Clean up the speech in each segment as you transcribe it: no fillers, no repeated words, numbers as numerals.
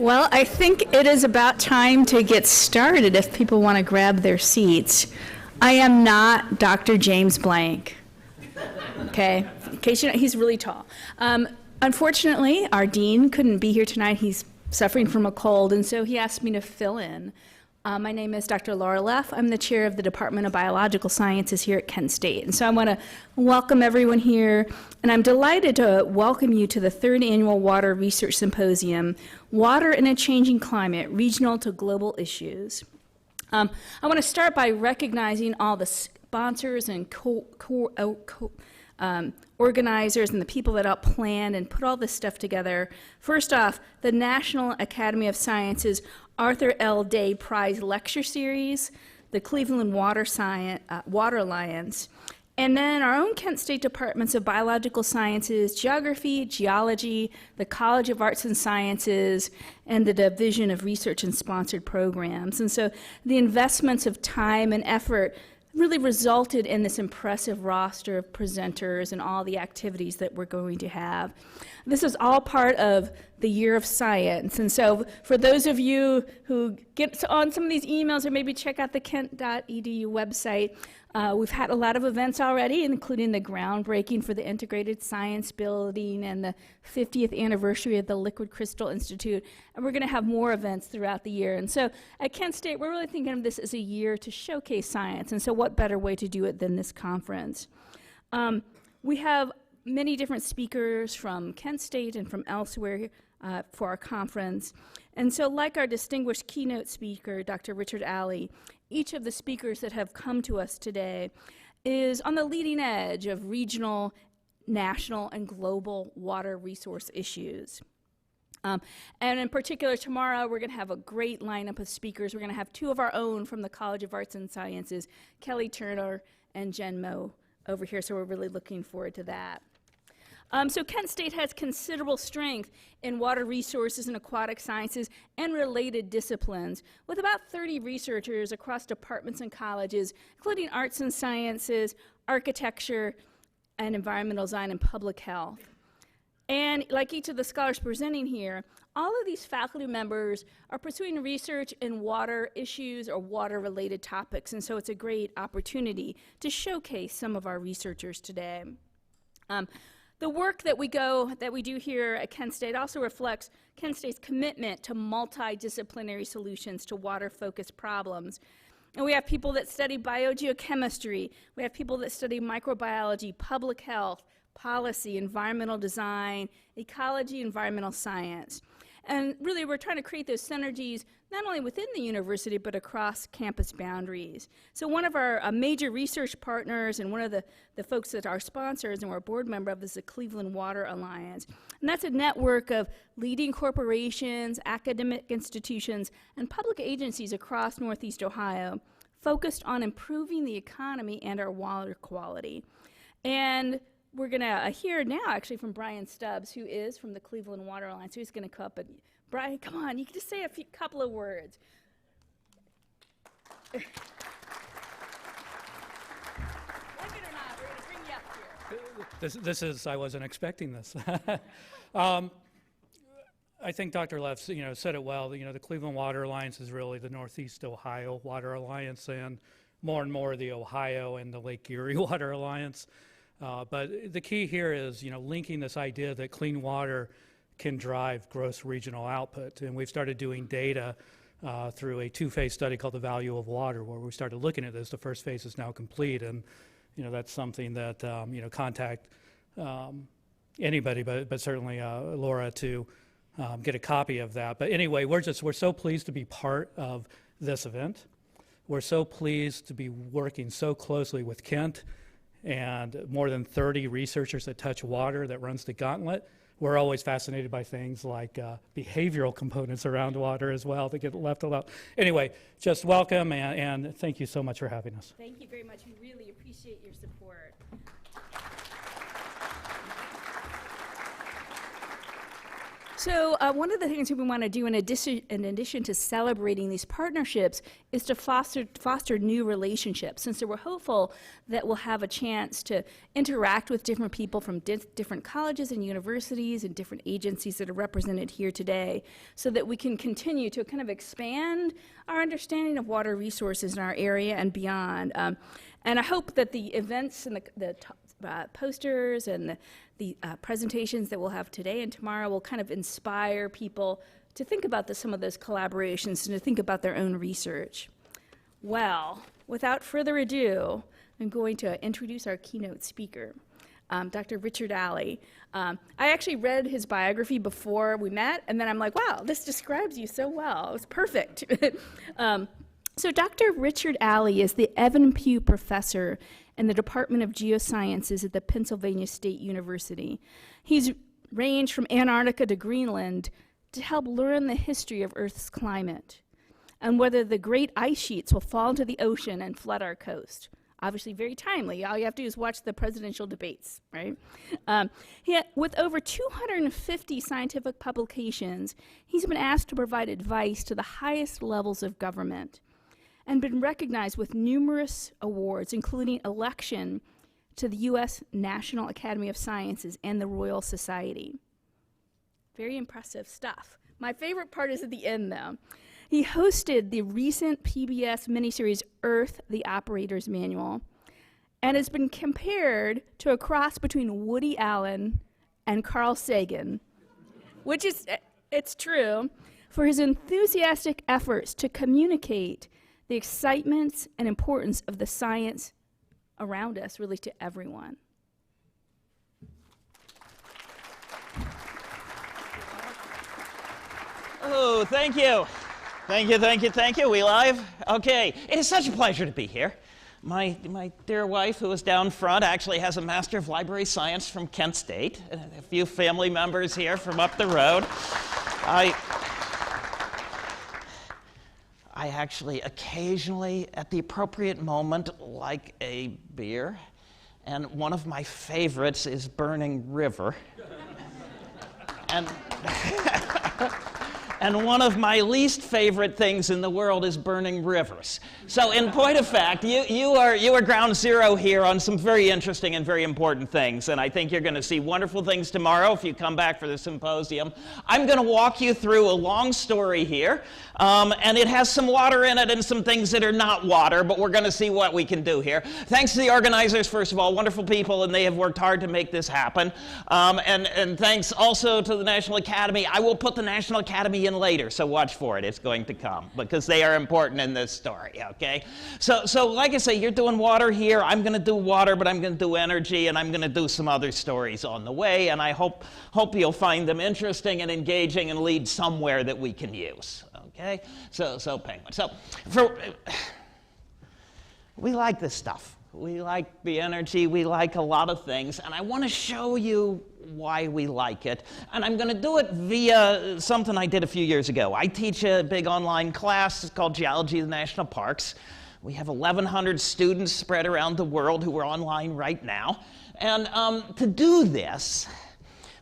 Well, I think it is about time to get started if people want to grab their seats. I am not Dr. James Blank, okay? In case you know, he's really tall. Unfortunately, our dean couldn't be here tonight. He's suffering from a cold, and so he asked me to fill in. My name is Dr. Laura Leff. I'm the chair of the Department of Biological Sciences here at Kent State. And so I want to welcome everyone here, and I'm delighted to welcome you to the third annual Water Research Symposium, Water in a Changing Climate, Regional to Global Issues. I want to start by recognizing all the sponsors and organizers and the people that helped plan and put all this stuff together. First off, the National Academy of Sciences Arthur L. Day Prize Lecture Series, the Cleveland Water Alliance, and then our own Kent State Departments of Biological Sciences, Geography, Geology, the College of Arts and Sciences, and the Division of Research and Sponsored Programs. And so the investments of time and effort really resulted in this impressive roster of presenters and all the activities that we're going to have. This is all part of the Year of Science. And so for those of you who get on some of these emails or maybe check out the kent.edu website, we've had a lot of events already, including the groundbreaking for the Integrated Science Building and the 50th anniversary of the Liquid Crystal Institute. And we're going to have more events throughout the year. And so at Kent State, we're really thinking of this as a year to showcase science. And so what better way to do it than this conference? We have many different speakers from Kent State and from elsewhere for our conference. And so like our distinguished keynote speaker, Dr. Richard Alley, each of the speakers that have come to us today is on the leading edge of regional, national, and global water resource issues. And in particular, tomorrow we're going to have a great lineup of speakers. We're going to have two of our own from the College of Arts and Sciences, Kelly Turner and Jen Moe over here, so we're really looking forward to that. So Kent State has considerable strength in water resources and aquatic sciences and related disciplines, with about 30 researchers across departments and colleges, including arts and sciences, architecture, and environmental design and public health. And like each of the scholars presenting here, all of these faculty members are pursuing research in water issues or water-related topics, and so it's a great opportunity to showcase some of our researchers today. The work that we do here at Kent State also reflects Kent State's commitment to multidisciplinary solutions to water-focused problems. And we have people that study biogeochemistry, we have people that study microbiology, public health, policy, environmental design, ecology, environmental science. And really, we're trying to create those synergies not only within the university, but across campus boundaries. So one of our major research partners and one of the folks that are sponsors and we're a board member of is the Cleveland Water Alliance. And that's a network of leading corporations, academic institutions, and public agencies across Northeast Ohio focused on improving the economy and our water quality. And we're going to hear now, actually, from Brian Stubbs, who is from the Cleveland Water Alliance. So he's going to come up. And Brian, come on, you can just say a couple of words. Like it or not, we're going to bring you up here. This is, I wasn't expecting this. I think Dr. Leff, said it well. The Cleveland Water Alliance is really the Northeast Ohio Water Alliance, and more the Ohio and the Lake Erie Water Alliance. But the key here is, linking this idea that clean water can drive gross regional output. And we've started doing data through a two-phase study called the Value of Water, where we started looking at this. The first phase is now complete, and that's something that contact anybody, but certainly Laura to get a copy of that. But anyway, we're so pleased to be part of this event. We're so pleased to be working so closely with Kent and more than 30 researchers that touch water that runs the gauntlet. We're always fascinated by things like behavioral components around water as well that get left alone. Anyway, just welcome and thank you so much for having us. Thank you very much. We really appreciate your support. So one of the things that we want to do in addition to celebrating these partnerships is to foster new relationships. And so we're hopeful that we'll have a chance to interact with different people from different colleges and universities and different agencies that are represented here today, so that we can continue to kind of expand our understanding of water resources in our area and beyond. And I hope that the events and the posters and the presentations that we'll have today and tomorrow will kind of inspire people to think about some of those collaborations and to think about their own research. Well, without further ado, I'm going to introduce our keynote speaker, Dr. Richard Alley. I actually read his biography before we met, and then I'm like, wow, this describes you so well. It's perfect. So Dr. Richard Alley is the Evan Pugh Professor in the Department of Geosciences at the Pennsylvania State University. He's ranged from Antarctica to Greenland to help learn the history of Earth's climate and whether the great ice sheets will fall into the ocean and flood our coast. Obviously very timely. All you have to do is watch the presidential debates, right? With over 250 scientific publications, he's been asked to provide advice to the highest levels of government and been recognized with numerous awards, including election to the U.S. National Academy of Sciences and the Royal Society. Very impressive stuff. My favorite part is at the end, though. He hosted the recent PBS miniseries Earth, the Operator's Manual, and has been compared to a cross between Woody Allen and Carl Sagan, which is, it's true, for his enthusiastic efforts to communicate the excitements and importance of the science around us, really to everyone. Oh, thank you. Thank you. We live? Okay. It is such a pleasure to be here. My dear wife, who is down front, actually has a Master of Library Science from Kent State. A few family members here from up the road. I actually occasionally, at the appropriate moment, like a beer. And one of my favorites is Burning River. And one of my least favorite things in the world is burning rivers. So in point of fact, you are ground zero here on some very interesting and very important things. And I think you're going to see wonderful things tomorrow if you come back for the symposium. I'm going to walk you through a long story here. And it has some water in it and some things that are not water, but we're going to see what we can do here. Thanks to the organizers, first of all, wonderful people, and they have worked hard to make this happen. And thanks also to the National Academy. I will put the National Academy in later, so watch for it. It's going to come because they are important in this story, okay? So like I say, you're doing water here. I'm going to do water, but I'm going to do energy, and I'm going to do some other stories on the way, and I hope you'll find them interesting and engaging and lead somewhere that we can use, okay? So Penguin. So we like this stuff. We like the energy, we like a lot of things, and I want to show you why we like it. And I'm going to do it via something I did a few years ago. I teach a big online class. It's called Geology of the National Parks. We have 1,100 students spread around the world who are online right now. And to do this,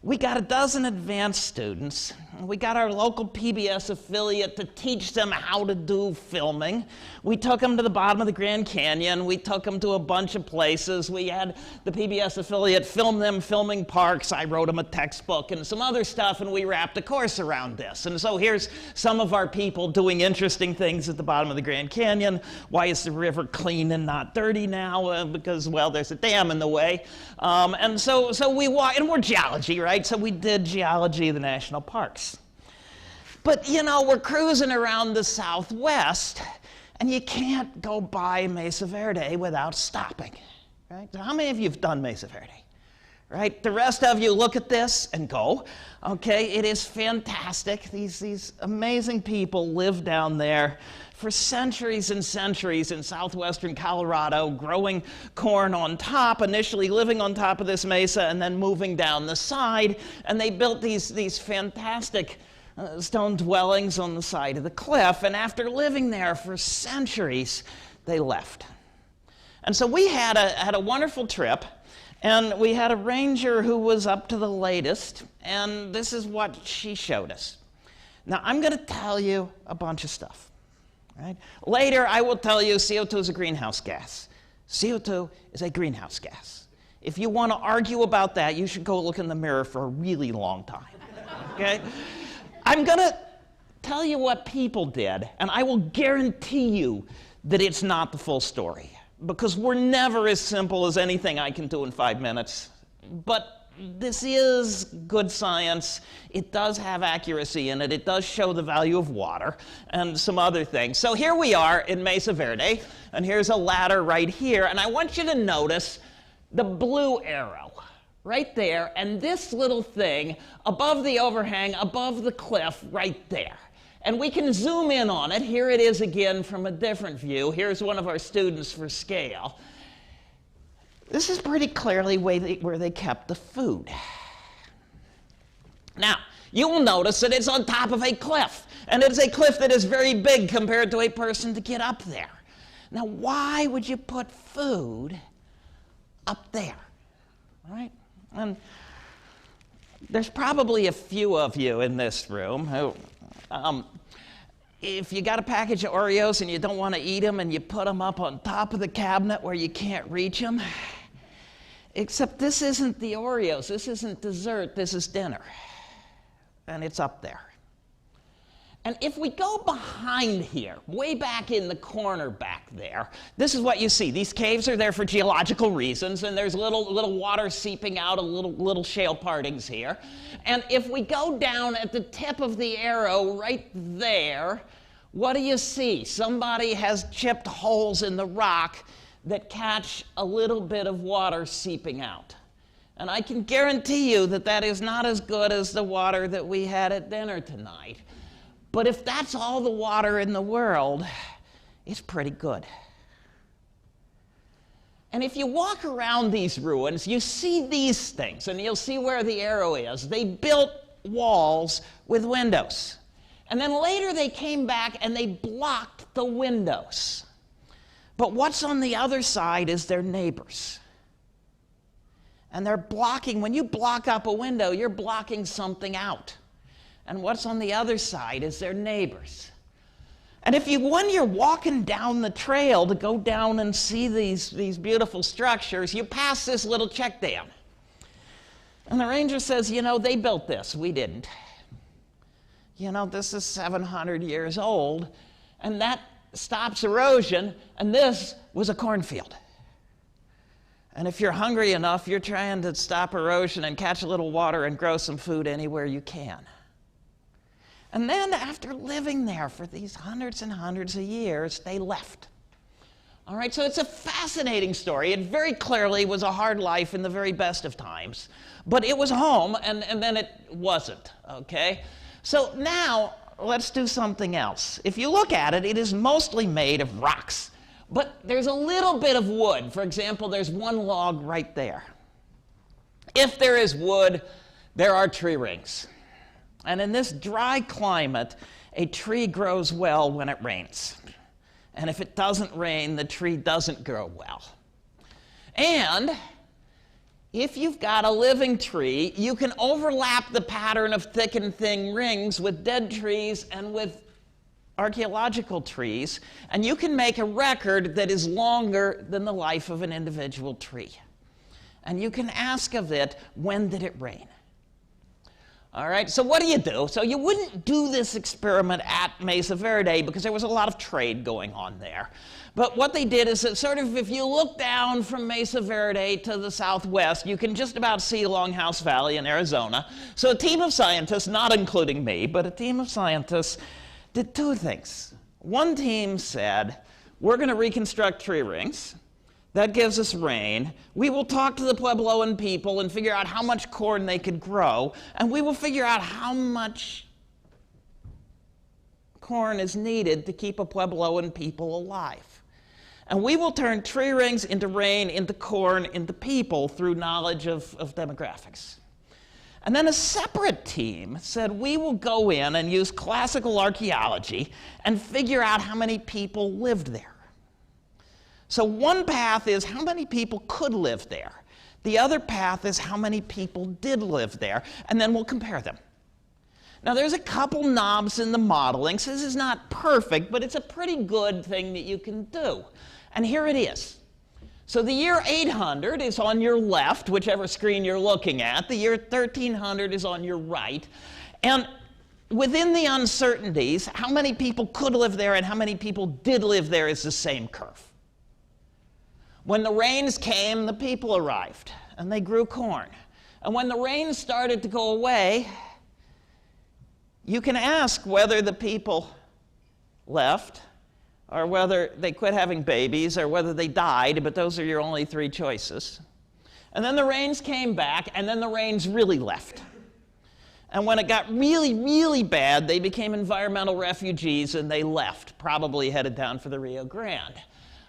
we got a dozen advanced students. We got our local PBS affiliate to teach them how to do filming. We took them to the bottom of the Grand Canyon. We took them to a bunch of places. We had the PBS affiliate film them filming parks. I wrote them a textbook and some other stuff, and we wrapped a course around this. And so here's some of our people doing interesting things at the bottom of the Grand Canyon. Why is the river clean and not dirty now? Because, well, there's a dam in the way. And so we walk, and we're geology, right? So we did geology of the national parks. But, you know, we're cruising around the Southwest, and you can't go by Mesa Verde without stopping, right? So how many of you have done Mesa Verde, right? The rest of you look at this and go, okay, it is fantastic. These amazing people live down there for centuries and centuries in southwestern Colorado, growing corn on top, initially living on top of this mesa and then moving down the side. And they built these fantastic stone dwellings on the side of the cliff. And after living there for centuries, they left. And so we had a wonderful trip. And we had a ranger who was up to the latest, and this is what she showed us. Now, I'm going to tell you a bunch of stuff. Right? Later, I will tell you CO2 is a greenhouse gas. CO2 is a greenhouse gas. If you want to argue about that, you should go look in the mirror for a really long time. Okay? I'm going to tell you what people did, and I will guarantee you that it's not the full story, because we're never as simple as anything I can do in 5 minutes. But this is good science. It does have accuracy in it. It does show the value of water and some other things. So here we are in Mesa Verde, and here's a ladder right here. And I want you to notice the blue arrow right there, and this little thing above the overhang, above the cliff right there. And we can zoom in on it. Here it is again from a different view. Here's one of our students for scale. This is pretty clearly where they kept the food. Now, you will notice that it's on top of a cliff, and it's a cliff that is very big compared to a person to get up there. Now, why would you put food up there? All right? And there's probably a few of you in this room who, if you got a package of Oreos and you don't want to eat them and you put them up on top of the cabinet where you can't reach them, except this isn't the Oreos, this isn't dessert, this is dinner. And it's up there. And if we go behind here, way back in the corner back there, this is what you see. These caves are there for geological reasons, and there's little water seeping out of little shale partings here. And if we go down at the tip of the arrow right there, what do you see? Somebody has chipped holes in the rock that catch a little bit of water seeping out. And I can guarantee you that that is not as good as the water that we had at dinner tonight. But if that's all the water in the world, it's pretty good. And if you walk around these ruins, you see these things, and you'll see where the arrow is. They built walls with windows. And then later they came back and they blocked the windows. But what's on the other side is their neighbors. And they're blocking, when you block up a window, you're blocking something out. And what's on the other side is their neighbors. And when you're walking down the trail to go down and see these beautiful structures, you pass this little check dam. And the ranger says, you know, they built this, we didn't. You know, this is 700 years old, and that stops erosion, and this was a cornfield. And if you're hungry enough, you're trying to stop erosion and catch a little water and grow some food anywhere you can. And then after living there for these hundreds and hundreds of years, they left. All right, so it's a fascinating story. It very clearly was a hard life in the very best of times, but it was home, and then it wasn't, okay? So now, let's do something else. If you look at it, it is mostly made of rocks, but there's a little bit of wood. For example, there's one log right there. If there is wood, there are tree rings. And in this dry climate, a tree grows well when it rains. And if it doesn't rain, the tree doesn't grow well. And if you've got a living tree, you can overlap the pattern of thick and thin rings with dead trees and with archaeological trees, and you can make a record that is longer than the life of an individual tree. And you can ask of it, when did it rain? All right, so what do you do? So you wouldn't do this experiment at Mesa Verde because there was a lot of trade going on there. But what they did is that sort of if you look down from Mesa Verde to the southwest, you can just about see Longhouse Valley in Arizona. So a team of scientists, not including me, but a team of scientists did two things. One team said, we're going to reconstruct tree rings. That gives us rain. We will talk to the Puebloan people and figure out how much corn they could grow, and we will figure out how much corn is needed to keep a Puebloan people alive. And we will turn tree rings into rain, into corn, into people through knowledge of demographics. And then a separate team said, we will go in and use classical archaeology and figure out how many people lived there. So one path is how many people could live there. The other path is how many people did live there, and then we'll compare them. Now, there's a couple knobs in the modeling, so this is not perfect, but it's a pretty good thing that you can do. And here it is. So the year 800 is on your left, whichever screen you're looking at. The year 1300 is on your right. And within the uncertainties, how many people could live there and how many people did live there is the same curve. When the rains came, the people arrived, and they grew corn. And when the rains started to go away, you can ask whether the people left, or whether they quit having babies, or whether they died, but those are your only three choices. And then the rains came back, and then the rains really left. And when it got really, really bad, they became environmental refugees, and they left, probably headed down for the Rio Grande.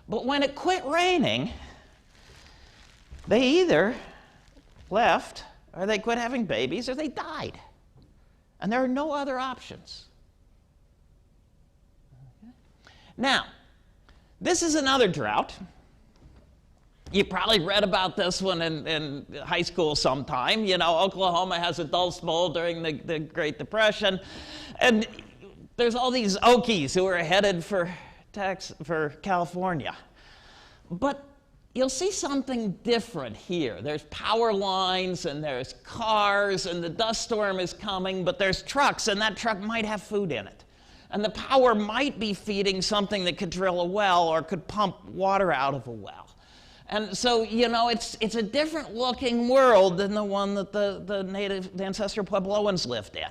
But when it quit raining, they either left, or they quit having babies, or they died. And there are no other options. Now, this is another drought. You probably read about this one in high school sometime. You know, Oklahoma has a Dust Bowl during the Great Depression. And there's all these Okies who are headed for California. But you'll see something different here. There's power lines, and there's cars, and the dust storm is coming, but there's trucks, and that truck might have food in it. And the power might be feeding something that could drill a well or could pump water out of a well. And so, you know, it's a different looking world than the one that the ancestral Puebloans lived in.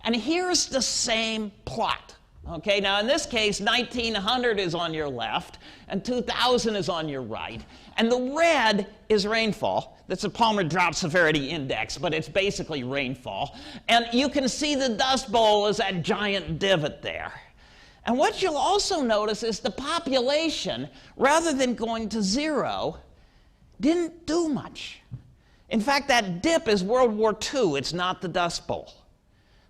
And here's the same plot. Okay, now in this case, 1900 is on your left, and 2000 is on your right. And the red is rainfall. That's a Palmer Drought Severity Index, but it's basically rainfall. And you can see the Dust Bowl is that giant divot there. And what you'll also notice is the population, rather than going to zero, didn't do much. In fact, that dip is World War II. It's not the Dust Bowl.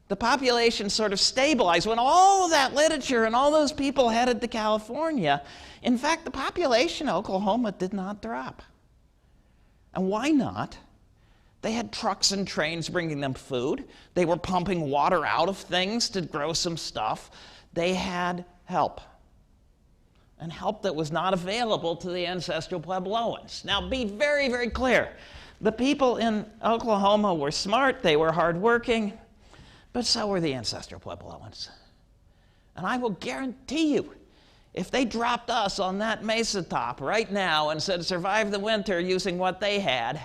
The population sort of stabilized. When all of that literature and all those people headed to California, in fact, the population of Oklahoma did not drop. And why not? They had trucks and trains bringing them food. They were pumping water out of things to grow some stuff. They had help. And help that was not available to the ancestral Puebloans. Now, be very, very clear. The people in Oklahoma were smart. They were hardworking. But so were the ancestral Puebloans. And I will guarantee you, if they dropped us on that Mesa top right now and said survive the winter using what they had,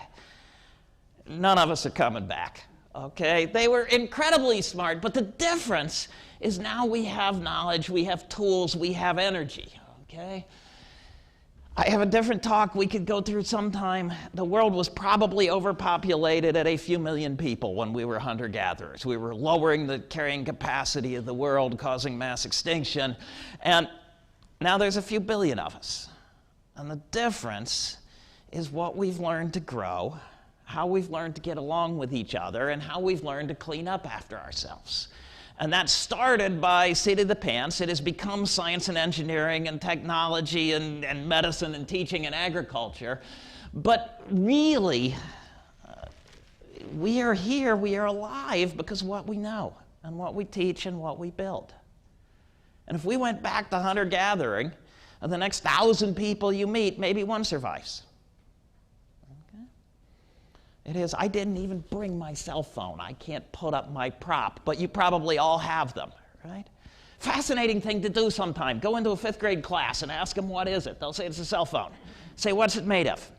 none of us are coming back. Okay? They were incredibly smart, but the difference is now we have knowledge, we have tools, we have energy. Okay? I have a different talk we could go through sometime. The world was probably overpopulated at a few million people when we were hunter-gatherers. We were lowering the carrying capacity of the world, causing mass extinction. And now there's a few billion of us. And the difference is what we've learned to grow, how we've learned to get along with each other, and how we've learned to clean up after ourselves. And that started by seat of the pants. It has become science and engineering and technology and medicine and teaching and agriculture. But really, we are here, we are alive because of what we know and what we teach and what we build. And if we went back to hunter-gathering, and the next 1,000 people you meet, maybe one survives. It is, I didn't even bring my cell phone. I can't put up my prop, but you probably all have them, right? Fascinating thing to do sometime. Go into a 5th grade class and ask them what is it. They'll say it's a cell phone. Say, what's it made of?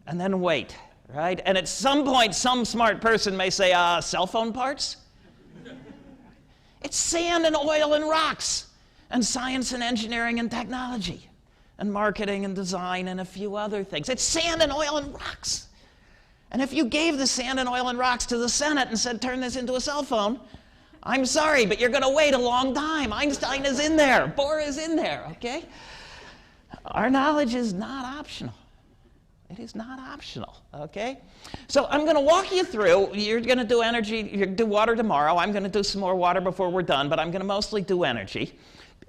And then wait, right? And at some point, some smart person may say, cell phone parts? It's sand and oil and rocks and science and engineering and technology. And marketing and design and a few other things. It's sand and oil and rocks. And if you gave the sand and oil and rocks to the Senate and said, turn this into a cell phone, I'm sorry, but you're going to wait a long time. Einstein is in there. Bohr is in there, okay? Our knowledge is not optional. It is not optional, okay? So I'm going to walk you through. You're going to do energy. You're going to do water tomorrow. I'm going to do some more water before we're done, but I'm going to mostly do energy.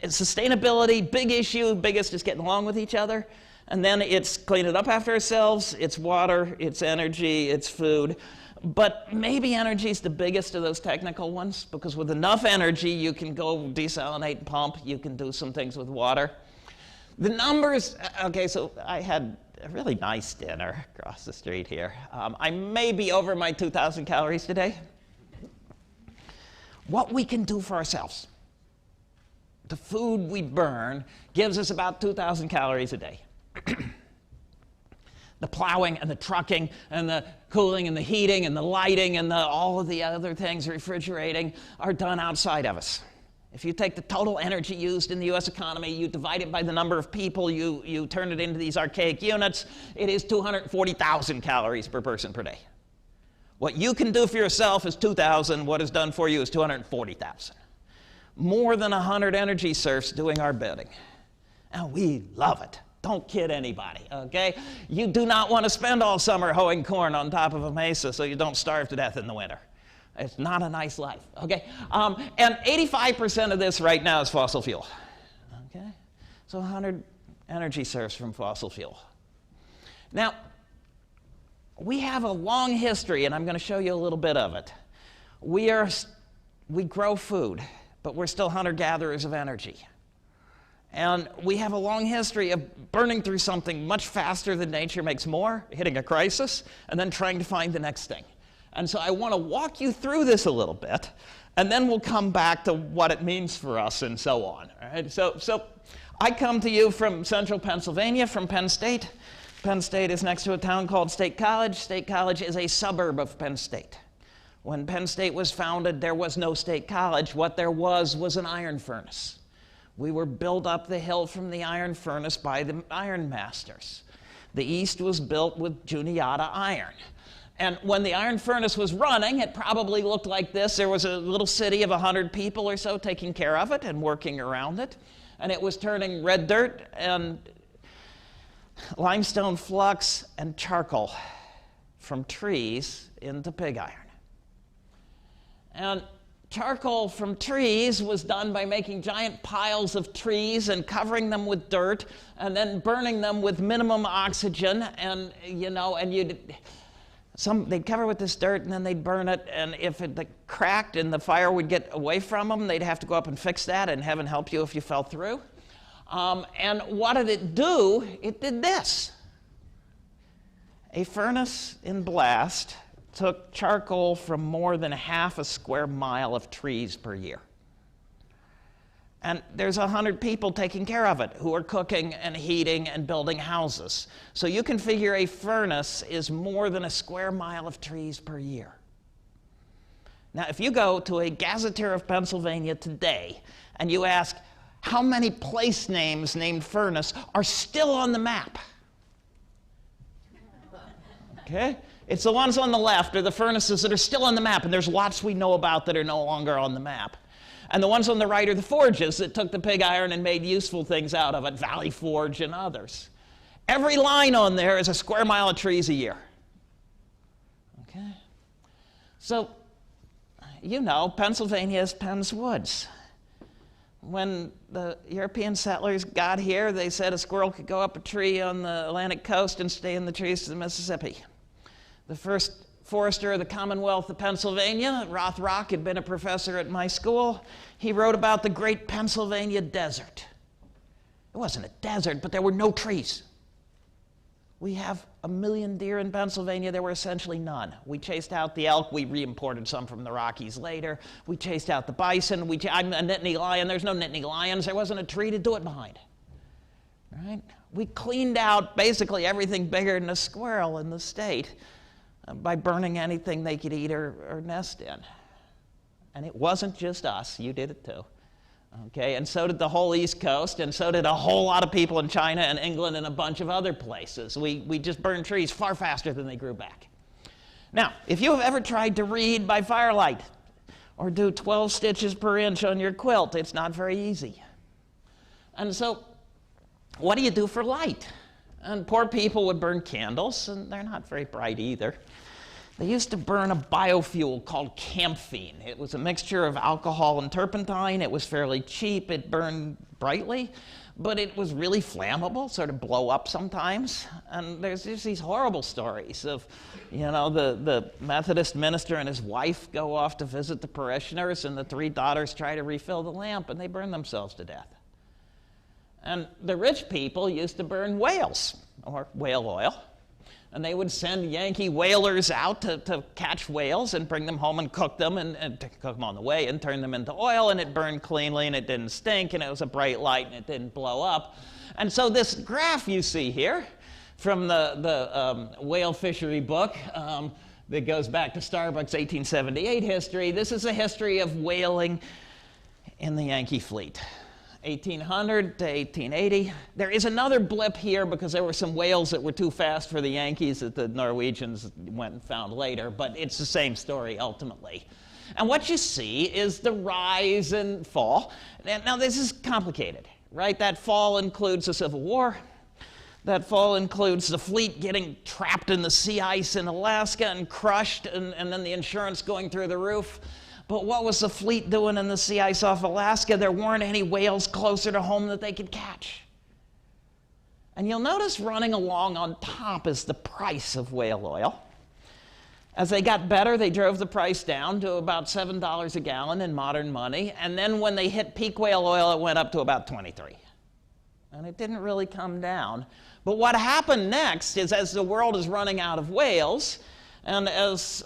Sustainability, big issue, biggest is getting along with each other. And then it's cleaning up after ourselves, it's water, it's energy, it's food. But maybe energy is the biggest of those technical ones, because with enough energy, you can go desalinate and pump. You can do some things with water. The numbers, okay, so I had a really nice dinner across the street here. I may be over my 2,000 calories today. What we can do for ourselves, the food we burn, gives us about 2,000 calories a day. The plowing and the trucking and the cooling and the heating and the lighting and all of the other things, refrigerating, are done outside of us. If you take the total energy used in the US economy, you divide it by the number of people, you turn it into these archaic units, it is 240,000 calories per person per day. What you can do for yourself is 2,000, what is done for you is 240,000. More than 100 energy serfs doing our bidding. And we love it. Don't kid anybody, okay? You do not want to spend all summer hoeing corn on top of a mesa so you don't starve to death in the winter. It's not a nice life, okay? And 85% of this right now is fossil fuel, okay? So 100 energy serfs from fossil fuel. Now, we have a long history, and I'm going to show you a little bit of it. We grow food, but we're still hunter-gatherers of energy. And we have a long history of burning through something much faster than nature makes more, hitting a crisis, and then trying to find the next thing. And so I want to walk you through this a little bit, and then we'll come back to what it means for us and so on. All right? So I come to you from central Pennsylvania, from Penn State. Penn State is next to a town called State College. State College is a suburb of Penn State. When Penn State was founded, there was no State College. What there was an iron furnace. We were built up the hill from the iron furnace by the iron masters. The east was built with Juniata iron. And when the iron furnace was running, it probably looked like this. There was a little city of 100 people or so taking care of it and working around it. And it was turning red dirt and limestone flux and charcoal from trees into pig iron. And charcoal from trees was done by making giant piles of trees and covering them with dirt and then burning them with minimum oxygen. And, they'd cover with this dirt and then they'd burn it. And if it cracked and the fire would get away from them, they'd have to go up and fix that, and heaven help you if you fell through. And what did it do? It did this. A furnace in blast took charcoal from more than half a square mile of trees per year. And there's 100 people taking care of it who are cooking and heating and building houses. So you can figure a furnace is more than a square mile of trees per year. Now, if you go to a gazetteer of Pennsylvania today and you ask how many place names named Furnace are still on the map, okay? It's the ones on the left are the furnaces that are still on the map, and there's lots we know about that are no longer on the map. And the ones on the right are the forges that took the pig iron and made useful things out of it, Valley Forge and others. Every line on there is a square mile of trees a year. Okay? So, Pennsylvania is Penn's Woods. When the European settlers got here, they said a squirrel could go up a tree on the Atlantic coast and stay in the trees to the Mississippi. The first forester of the Commonwealth of Pennsylvania, Rothrock, had been a professor at my school. He wrote about the Great Pennsylvania Desert. It wasn't a desert, but there were no trees. We have 1 million deer in Pennsylvania. There were essentially none. We chased out the elk. We re-imported some from the Rockies later. We chased out the bison. I'm a Nittany lion. There's no Nittany lions. There wasn't a tree to do it behind. Right? We cleaned out basically everything bigger than a squirrel in the state by burning anything they could eat or nest in. And it wasn't just us. You did it too. Okay, and so did the whole East Coast, and so did a whole lot of people in China and England and a bunch of other places. We just burned trees far faster than they grew back. Now, if you have ever tried to read by firelight or do 12 stitches per inch on your quilt, it's not very easy. And so, what do you do for light? And poor people would burn candles, and they're not very bright either. They used to burn a biofuel called camphene. It was a mixture of alcohol and turpentine. It was fairly cheap. It burned brightly. but it was really flammable, sort of blow up sometimes. And there's just these horrible stories of, the Methodist minister and his wife go off to visit the parishioners, and the 3 daughters try to refill the lamp, and they burn themselves to death. And the rich people used to burn whales, or whale oil. And they would send Yankee whalers out to catch whales and bring them home and cook them, and to cook them on the way and turn them into oil, and it burned cleanly and it didn't stink and it was a bright light and it didn't blow up. And so this graph you see here from the whale fishery book that goes back to Starbuck's 1878 history, this is a history of whaling in the Yankee fleet. 1800 to 1880. There is another blip here because there were some whales that were too fast for the Yankees that the Norwegians went and found later, but it's the same story ultimately. And what you see is the rise and fall. Now this is complicated, right? That fall includes the Civil War. That fall includes the fleet getting trapped in the sea ice in Alaska and crushed, and then the insurance going through the roof. But what was the fleet doing in the sea ice off Alaska? There weren't any whales closer to home that they could catch. And you'll notice running along on top is the price of whale oil. As they got better, they drove the price down to about $7 a gallon in modern money. And then when they hit peak whale oil, it went up to about 23. And it didn't really come down. But what happened next is, as the world is running out of whales, and as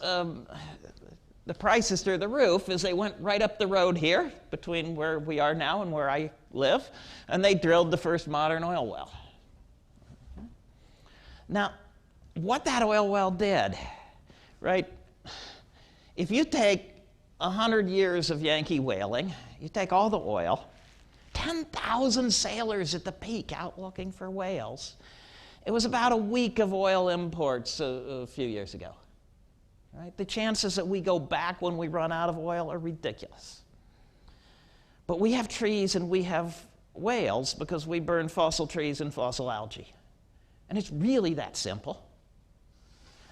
the price is through the roof, is they went right up the road here between where we are now and where I live, and they drilled the first modern oil well. Now, what that oil well did, right? If you take 100 years of Yankee whaling, you take all the oil, 10,000 sailors at the peak out looking for whales. It was about a week of oil imports a few years ago. Right? The chances that we go back when we run out of oil are ridiculous. But we have trees and we have whales because we burn fossil trees and fossil algae. And it's really that simple.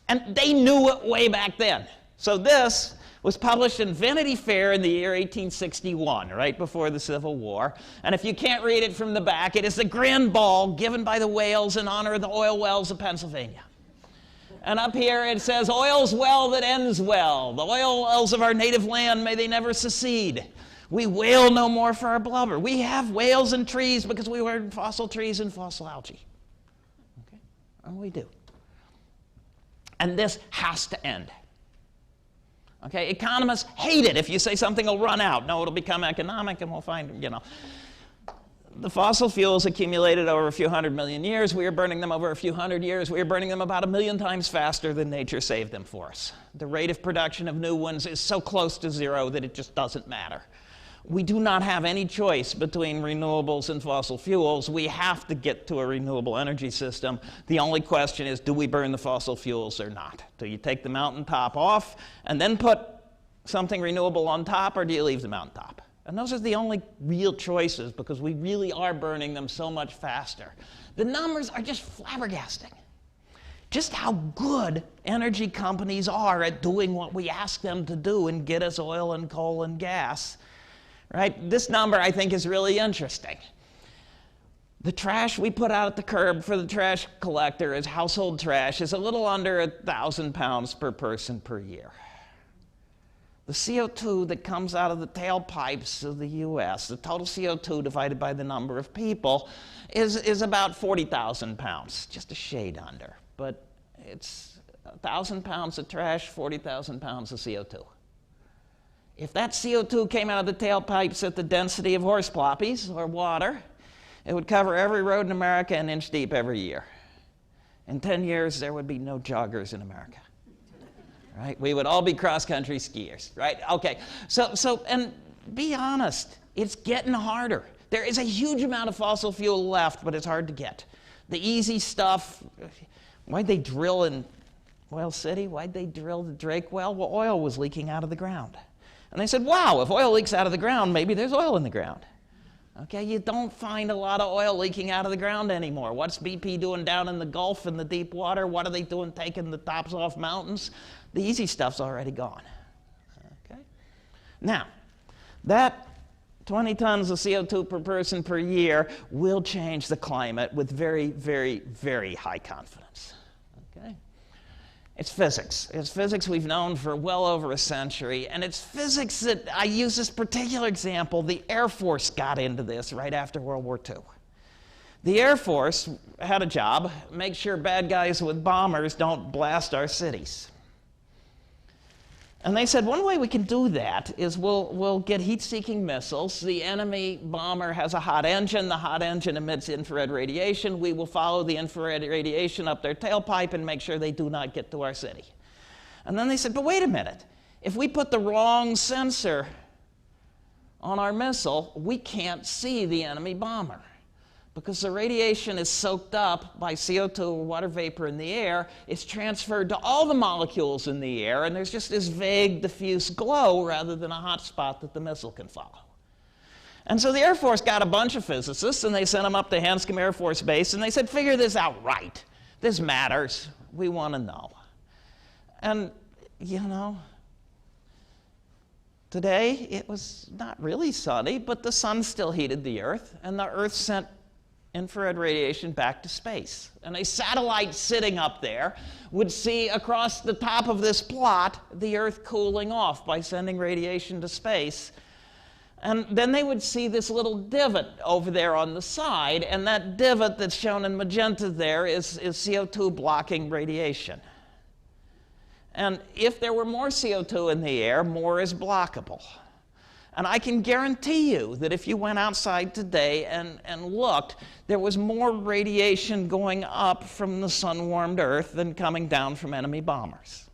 And they knew it way back then. So this was published in Vanity Fair in the year 1861, right before the Civil War. And if you can't read it from the back, it is the grand ball given by the whales in honor of the oil wells of Pennsylvania. And up here it says, "Oil's well that ends well. The oil wells of our native land, may they never secede. We wail no more for our blubber." We have whales and trees because we burn fossil trees and fossil algae. Okay? And we do. And this has to end. Okay? Economists hate it if you say something will run out. No, it'll become economic and we'll find, The fossil fuels accumulated over a few 100 million years. We are burning them over a few 100 years. We are burning them about 1 million times faster than nature saved them for us. The rate of production of new ones is so close to zero that it just doesn't matter. We do not have any choice between renewables and fossil fuels. We have to get to a renewable energy system. The only question is, do we burn the fossil fuels or not? Do you take the mountaintop off and then put something renewable on top, or do you leave the mountaintop? And those are the only real choices because we really are burning them so much faster. The numbers are just flabbergasting. Just how good energy companies are at doing what we ask them to do and get us oil and coal and gas. Right? This number, I think, is really interesting. The trash we put out at the curb for the trash collector as household trash is a little under 1,000 pounds per person per year. The CO2 that comes out of the tailpipes of the U.S., the total CO2 divided by the number of people, is about 40,000 pounds, just a shade under. But it's 1,000 pounds of trash, 40,000 pounds of CO2. If that CO2 came out of the tailpipes at the density of horse ploppies or water, it would cover every road in America an inch deep every year. In 10 years, there would be no joggers in America. Right? We would all be cross-country skiers, right? Okay, so, and be honest, it's getting harder. There is a huge amount of fossil fuel left, but it's hard to get. The easy stuff, why'd they drill in Oil City? Why'd they drill the Drake well? Well, oil was leaking out of the ground. And they said, wow, if oil leaks out of the ground, maybe there's oil in the ground. Okay, you don't find a lot of oil leaking out of the ground anymore. What's BP doing down in the Gulf in the deep water? What are they doing taking the tops off mountains? The easy stuff's already gone. Okay? Now, that 20 tons of CO2 per person per year will change the climate with very, very, very high confidence. Okay? It's physics. It's physics we've known for well over a century, and it's physics that I use this particular example. The Air Force got into this right after World War II. The Air Force had a job, make sure bad guys with bombers don't blast our cities. And they said, one way we can do that is we'll get heat-seeking missiles. The enemy bomber has a hot engine. The hot engine emits infrared radiation. We will follow the infrared radiation up their tailpipe and make sure they do not get to our city. And then they said, but wait a minute. If we put the wrong sensor on our missile, we can't see the enemy bomber, because the radiation is soaked up by CO2 or water vapor in the air. It's transferred to all the molecules in the air, and there's just this vague, diffuse glow rather than a hot spot that the missile can follow. And so the Air Force got a bunch of physicists, and they sent them up to Hanscom Air Force Base, and they said, figure this out right. This matters. We want to know. And, you know, today it was not really sunny, but the sun still heated the Earth, and the Earth sent infrared radiation back to space. And a satellite sitting up there would see across the top of this plot the Earth cooling off by sending radiation to space. And then they would see this little divot over there on the side, and that divot that's shown in magenta there is CO2 blocking radiation. And if there were more CO2 in the air, more is blockable. And I can guarantee you that if you went outside today and looked, there was more radiation going up from the sun-warmed Earth than coming down from enemy bombers.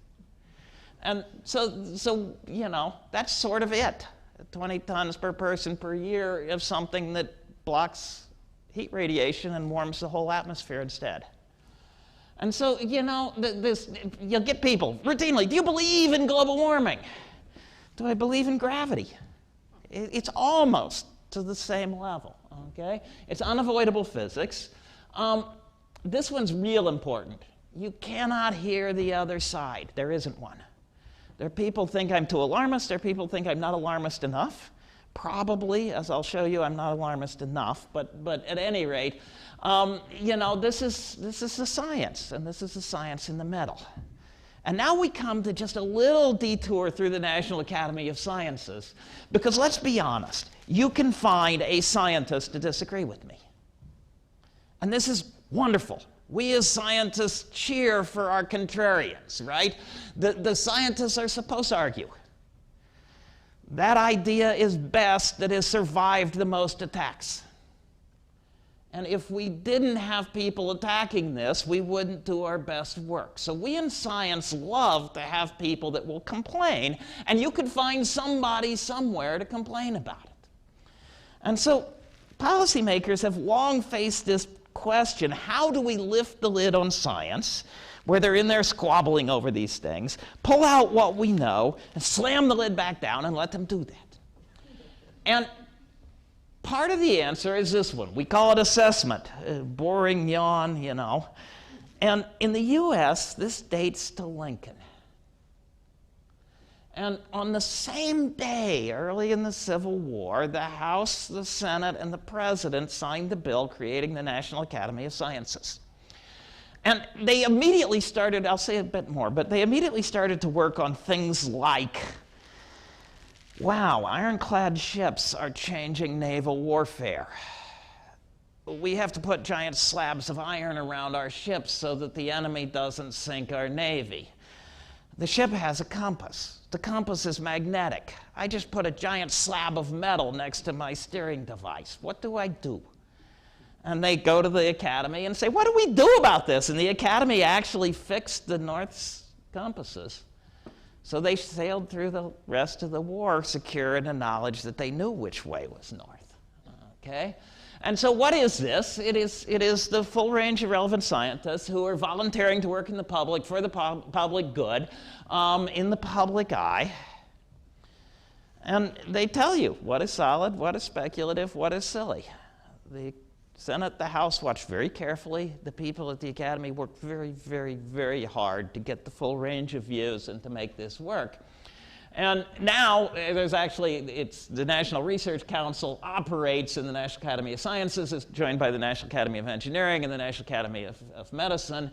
And so you know, that's sort of it. 20 tons per person per year of something that blocks heat radiation and warms the whole atmosphere instead. And so, you know, you'll get people routinely, do you believe in global warming? Do I believe in gravity? It's almost to the same level, okay? It's unavoidable physics. This one's real important. You cannot hear the other side. There isn't one. There are people who think I'm too alarmist. There are people who think I'm not alarmist enough. Probably, as I'll show you, I'm not alarmist enough. But at any rate, you know, this is the science, and this is the science in the middle. And now we come to just a little detour through the National Academy of Sciences, because let's be honest, you can find a scientist to disagree with me. And this is wonderful. We as scientists cheer for our contrarians, right? The scientists are supposed to argue. That idea is best that has survived the most attacks. And if we didn't have people attacking this, we wouldn't do our best work. So we in science love to have people that will complain, and you could find somebody somewhere to complain about it. And so policymakers have long faced this question: how do we lift the lid on science, where they're in there squabbling over these things, pull out what we know, and slam the lid back down and let them do that? And part of the answer is this one. We call it assessment. Boring yawn, you know. And in the US, this dates to Lincoln. And on the same day, early in the Civil War, the House, the Senate, and the President signed the bill creating the National Academy of Sciences. And they immediately started, I'll say a bit more, but they immediately started to work on things like, wow, ironclad ships are changing naval warfare. We have to put giant slabs of iron around our ships so that the enemy doesn't sink our navy. The ship has a compass. The compass is magnetic. I just put a giant slab of metal next to my steering device. What do I do? And they go to the Academy and say, what do we do about this? And the Academy actually fixed the North's compasses. So they sailed through the rest of the war secure in the knowledge that they knew which way was north. Okay? And so what is this? It is the full range of relevant scientists who are volunteering to work in the public for the public good, in the public eye. And they tell you what is solid, what is speculative, what is silly. The Senate, the House watched very carefully. The people at the Academy worked very, very, very hard to get the full range of views and to make this work. And now there's actually, it's the National Research Council operates in the National Academy of Sciences. It's joined by the National Academy of Engineering and the National Academy of Medicine.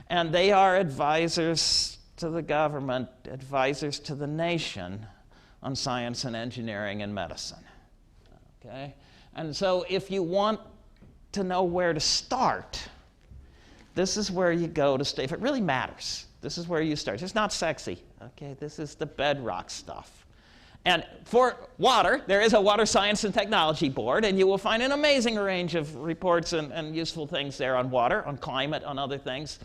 And they are advisors to the government, advisors to the nation on science and engineering and medicine. Okay? And so if you want to know where to start, this is where you go to stay. If it really matters, this is where you start. It's not sexy, okay? This is the bedrock stuff. And for water, there is a Water Science and Technology Board, and you will find an amazing range of reports and useful things there on water, on climate, on other things.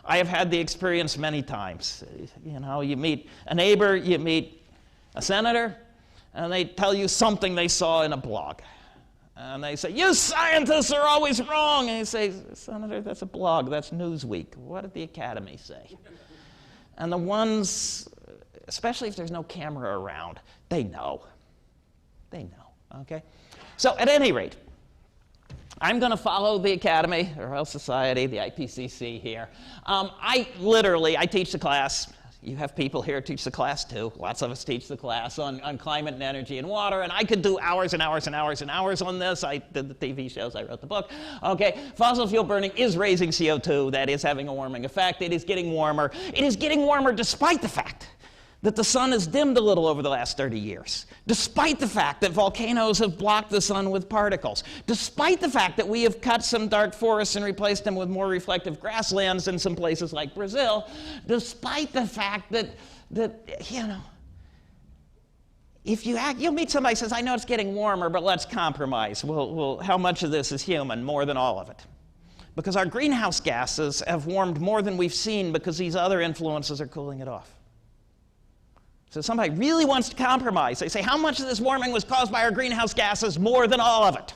I have had the experience many times. You know, you meet a neighbor, you meet a senator, and they tell you something they saw in a blog. And they say, you scientists are always wrong. And you say, Senator, that's a blog, that's Newsweek. What did the Academy say? And the ones, especially if there's no camera around, they know. They know, okay? So at any rate, I'm going to follow the Academy, the Royal Society, the IPCC here. I teach the class. You have people here who teach the class too. Lots of us teach the class on climate and energy and water, and I could do hours and hours and hours and hours on this. I did the TV shows, I wrote the book. Okay, fossil fuel burning is raising CO2. That is having a warming effect. It is getting warmer. It is getting warmer despite the fact that the sun has dimmed a little over the last 30 years, despite the fact that volcanoes have blocked the sun with particles, despite the fact that we have cut some dark forests and replaced them with more reflective grasslands in some places like Brazil, despite the fact that you know, if you'll meet somebody who says, I know it's getting warmer, but let's compromise. Well, how much of this is human? More than all of it. Because our greenhouse gases have warmed more than we've seen because these other influences are cooling it off. So somebody really wants to compromise. They say, how much of this warming was caused by our greenhouse gases? More than all of it.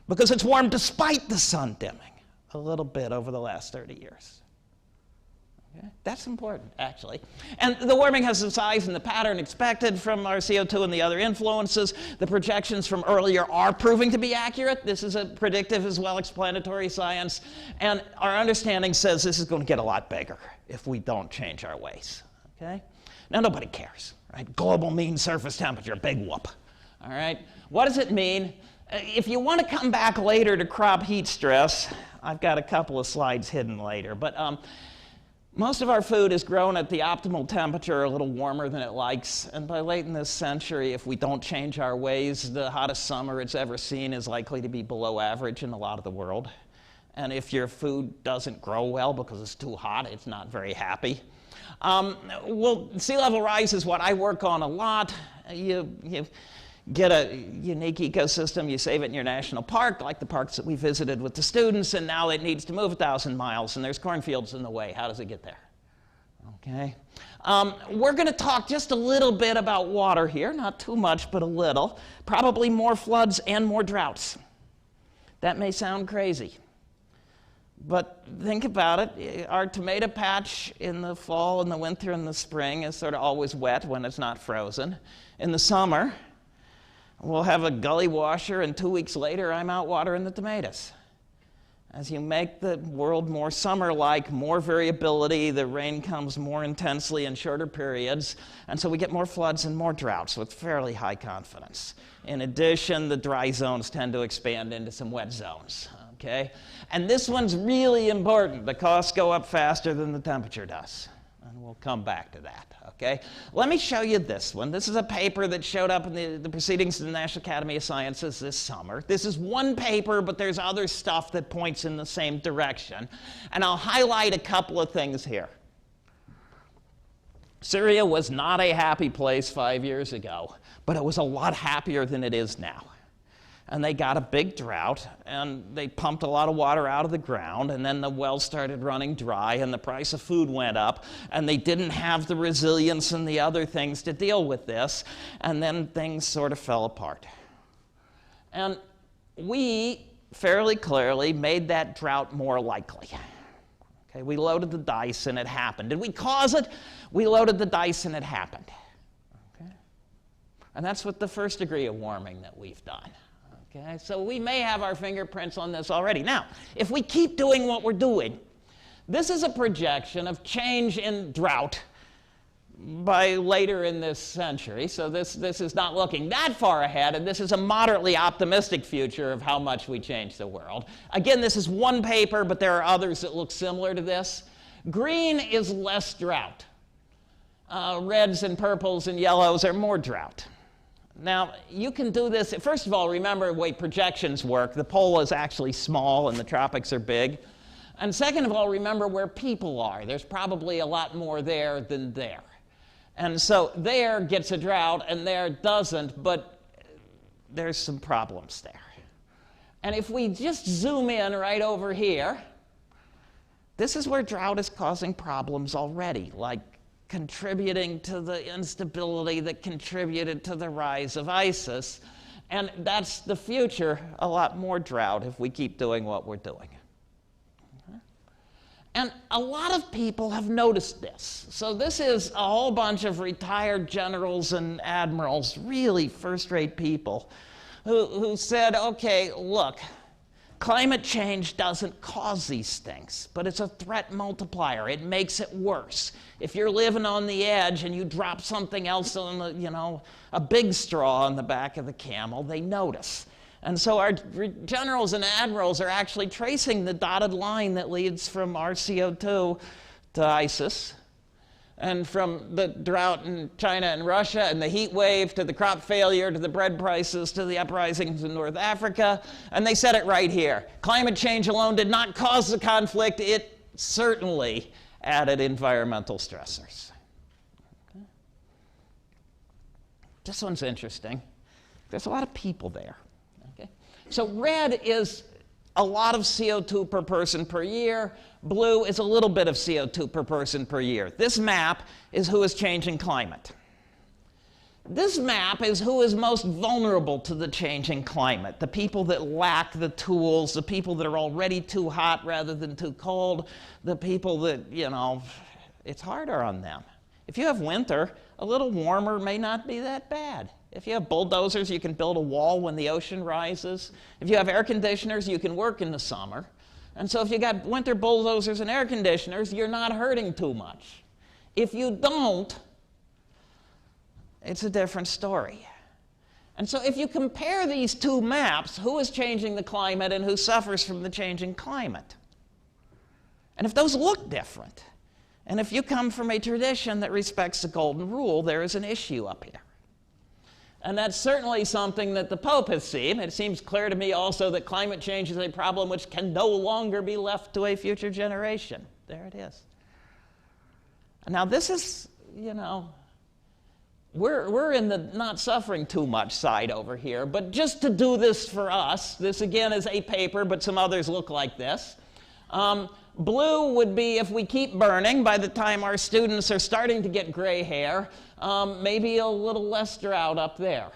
Because it's warmed despite the sun dimming a little bit over the last 30 years. Okay? That's important, actually. And the warming has the size and the pattern expected from our CO2 and the other influences. The projections from earlier are proving to be accurate. This is a predictive as well explanatory science. And our understanding says this is going to get a lot bigger if we don't change our ways. Okay? Now, nobody cares, right? Global mean surface temperature, big whoop, all right? What does it mean? If you want to come back later to crop heat stress, I've got a couple of slides hidden later, but most of our food is grown at the optimal temperature, a little warmer than it likes, and by late in this century, if we don't change our ways, the hottest summer it's ever seen is likely to be below average in a lot of the world. And if your food doesn't grow well because it's too hot, it's not very happy. Sea level rise is what I work on a lot. You get a unique ecosystem, you save it in your national park, like the parks that we visited with the students, and now it needs to move 1,000 miles, and there's cornfields in the way. How does it get there? Okay. We're going to talk just a little bit about water here, not too much, but a little. Probably more floods and more droughts. That may sound crazy. But think about it, our tomato patch in the fall and the winter and the spring is sort of always wet when it's not frozen. In the summer, we'll have a gully washer, and 2 weeks later, I'm out watering the tomatoes. As you make the world more summer-like, more variability, the rain comes more intensely in shorter periods, and so we get more floods and more droughts with fairly high confidence. In addition, the dry zones tend to expand into some wet zones. Okay? And this one's really important. The costs go up faster than the temperature does. And we'll come back to that. Okay? Let me show you this one. This is a paper that showed up in the proceedings of the National Academy of Sciences this summer. This is one paper, but there's other stuff that points in the same direction. And I'll highlight a couple of things here. Syria was not a happy place 5 years ago, but it was a lot happier than it is now. And they got a big drought, and they pumped a lot of water out of the ground, and then the wells started running dry, and the price of food went up, and they didn't have the resilience and the other things to deal with this, and then things sort of fell apart. And we fairly clearly made that drought more likely. Okay, we loaded the dice, and it happened. Did we cause it? We loaded the dice, and it happened. Okay? And that's with the first degree of warming that we've done. Okay, so we may have our fingerprints on this already. Now, if we keep doing what we're doing, this is a projection of change in drought by later in this century. So this is not looking that far ahead, and this is a moderately optimistic future of how much we change the world. Again, this is one paper, but there are others that look similar to this. Green is less drought. Reds and purples and yellows are more drought. Now, you can do this. First of all, remember the way projections work. The pole is actually small and the tropics are big. And second of all, remember where people are. There's probably a lot more there than there. And so there gets a drought and there doesn't, but there's some problems there. And if we just zoom in right over here, this is where drought is causing problems already, like contributing to the instability that contributed to the rise of ISIS. And that's the future, a lot more drought if we keep doing what we're doing. And a lot of people have noticed this. So this is a whole bunch of retired generals and admirals, really first-rate people, who said, okay, look, climate change doesn't cause these things, but it's a threat multiplier. It makes it worse. If you're living on the edge and you drop something else on the, a big straw on the back of the camel, they notice. And so our generals and admirals are actually tracing the dotted line that leads from our CO2 to ISIS, and from the drought in China and Russia, and the heat wave to the crop failure, to the bread prices, to the uprisings in North Africa. And they said it right here. Climate change alone did not cause the conflict. It certainly added environmental stressors. Okay. This one's interesting. There's a lot of people there. Okay. So red is a lot of CO2 per person per year. Blue is a little bit of CO2 per person per year. This map is who is changing climate. This map is who is most vulnerable to the changing climate. The people that lack the tools, the people that are already too hot rather than too cold, the people that, it's harder on them. If you have winter, a little warmer may not be that bad. If you have bulldozers, you can build a wall when the ocean rises. If you have air conditioners, you can work in the summer. And so if you got winter bulldozers and air conditioners, you're not hurting too much. If you don't, it's a different story. And so if you compare these two maps, who is changing the climate and who suffers from the changing climate? And if those look different, and if you come from a tradition that respects the golden rule, there is an issue up here. And that's certainly something that the Pope has seen. It seems clear to me also that climate change is a problem which can no longer be left to a future generation. There it is. Now this is, we're in the not suffering too much side over here, but just to do this for us, this again is a paper, but some others look like this. Blue would be if we keep burning, by the time our students are starting to get gray hair, maybe a little less drought up there.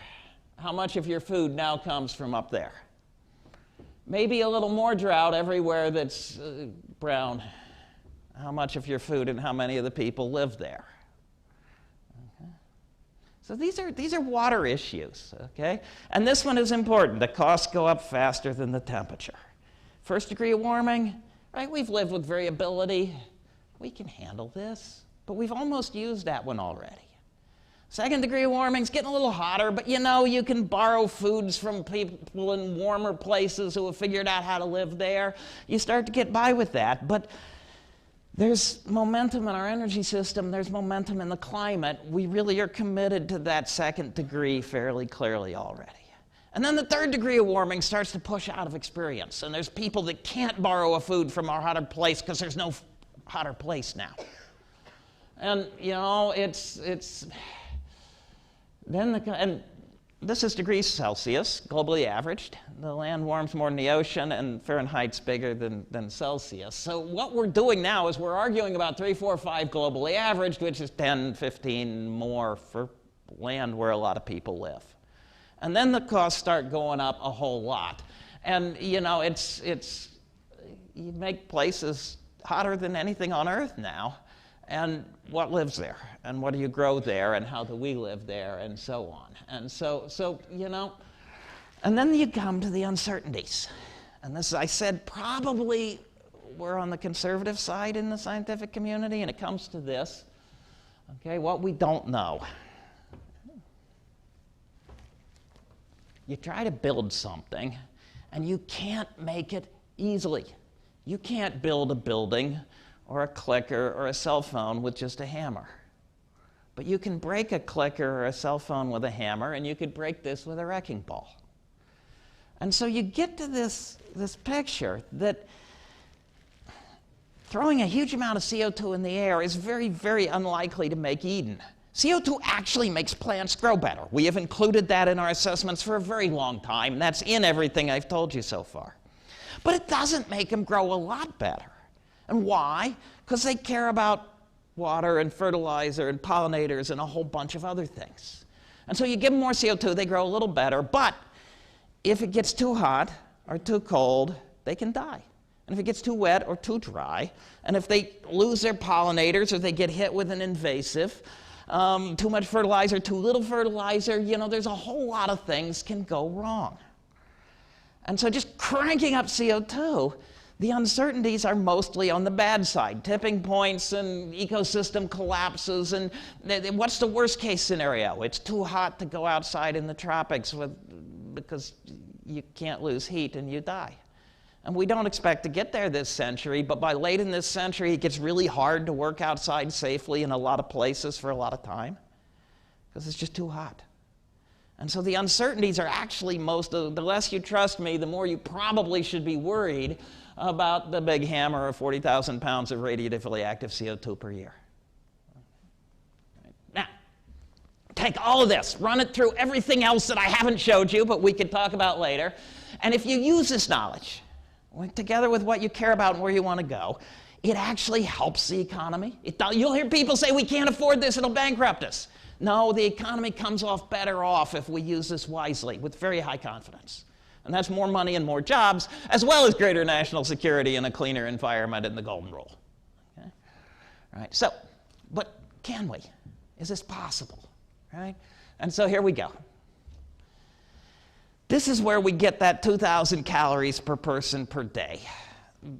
How much of your food now comes from up there? Maybe a little more drought everywhere that's brown. How much of your food and how many of the people live there? Okay. So these are water issues, okay? And this one is important. The costs go up faster than the temperature. First degree of warming, right? We've lived with variability. We can handle this, but we've almost used that one already. Second degree of warming is getting a little hotter, but you can borrow foods from people in warmer places who have figured out how to live there. You start to get by with that, but there's momentum in our energy system, there's momentum in the climate. We really are committed to that second degree fairly clearly already. And then the third degree of warming starts to push out of experience, and there's people that can't borrow a food from our hotter place because there's no hotter place now. And and this is degrees Celsius, globally averaged. The land warms more than the ocean, and Fahrenheit's bigger than Celsius. So what we're doing now is we're arguing about 3, 4, 5 globally averaged, which is 10, 15 more for land where a lot of people live. And then the costs start going up a whole lot. And you make places hotter than anything on Earth now. And what lives there? And what do you grow there? And how do we live there? And so on. And so and then you come to the uncertainties. And this, I said, probably we're on the conservative side in the scientific community, and it comes to this. Okay, what we don't know. You try to build something, and you can't make it easily. You can't build a building or a clicker or a cell phone with just a hammer. But you can break a clicker or a cell phone with a hammer, and you could break this with a wrecking ball. And so you get to this picture that throwing a huge amount of CO2 in the air is very, very unlikely to make Eden. CO2 actually makes plants grow better. We have included that in our assessments for a very long time, and that's in everything I've told you so far. But it doesn't make them grow a lot better. And why? Because they care about water and fertilizer and pollinators and a whole bunch of other things. And so you give them more CO2, they grow a little better, but if it gets too hot or too cold, they can die. And if it gets too wet or too dry, and if they lose their pollinators or they get hit with an invasive, too much fertilizer, too little fertilizer, you know, there's a whole lot of things can go wrong. And so just cranking up CO2, the uncertainties are mostly on the bad side. Tipping points and ecosystem collapses, and what's the worst case scenario? It's too hot to go outside in the tropics because you can't lose heat and you die. And we don't expect to get there this century, but by late in this century, it gets really hard to work outside safely in a lot of places for a lot of time because it's just too hot. And so the uncertainties are actually the less you trust me, the more you probably should be worried about the big hammer of 40,000 pounds of radiatively active CO2 per year. Now, take all of this, run it through everything else that I haven't showed you, but we could talk about later. And if you use this knowledge, together with what you care about and where you want to go, it actually helps the economy. You'll hear people say, we can't afford this, it'll bankrupt us. No, the economy comes off better off if we use this wisely, with very high confidence. And that's more money and more jobs, as well as greater national security and a cleaner environment in the golden rule. Okay? All right, so, but can we? Is this possible? Right? And so here we go. This is where we get that 2,000 calories per person per day.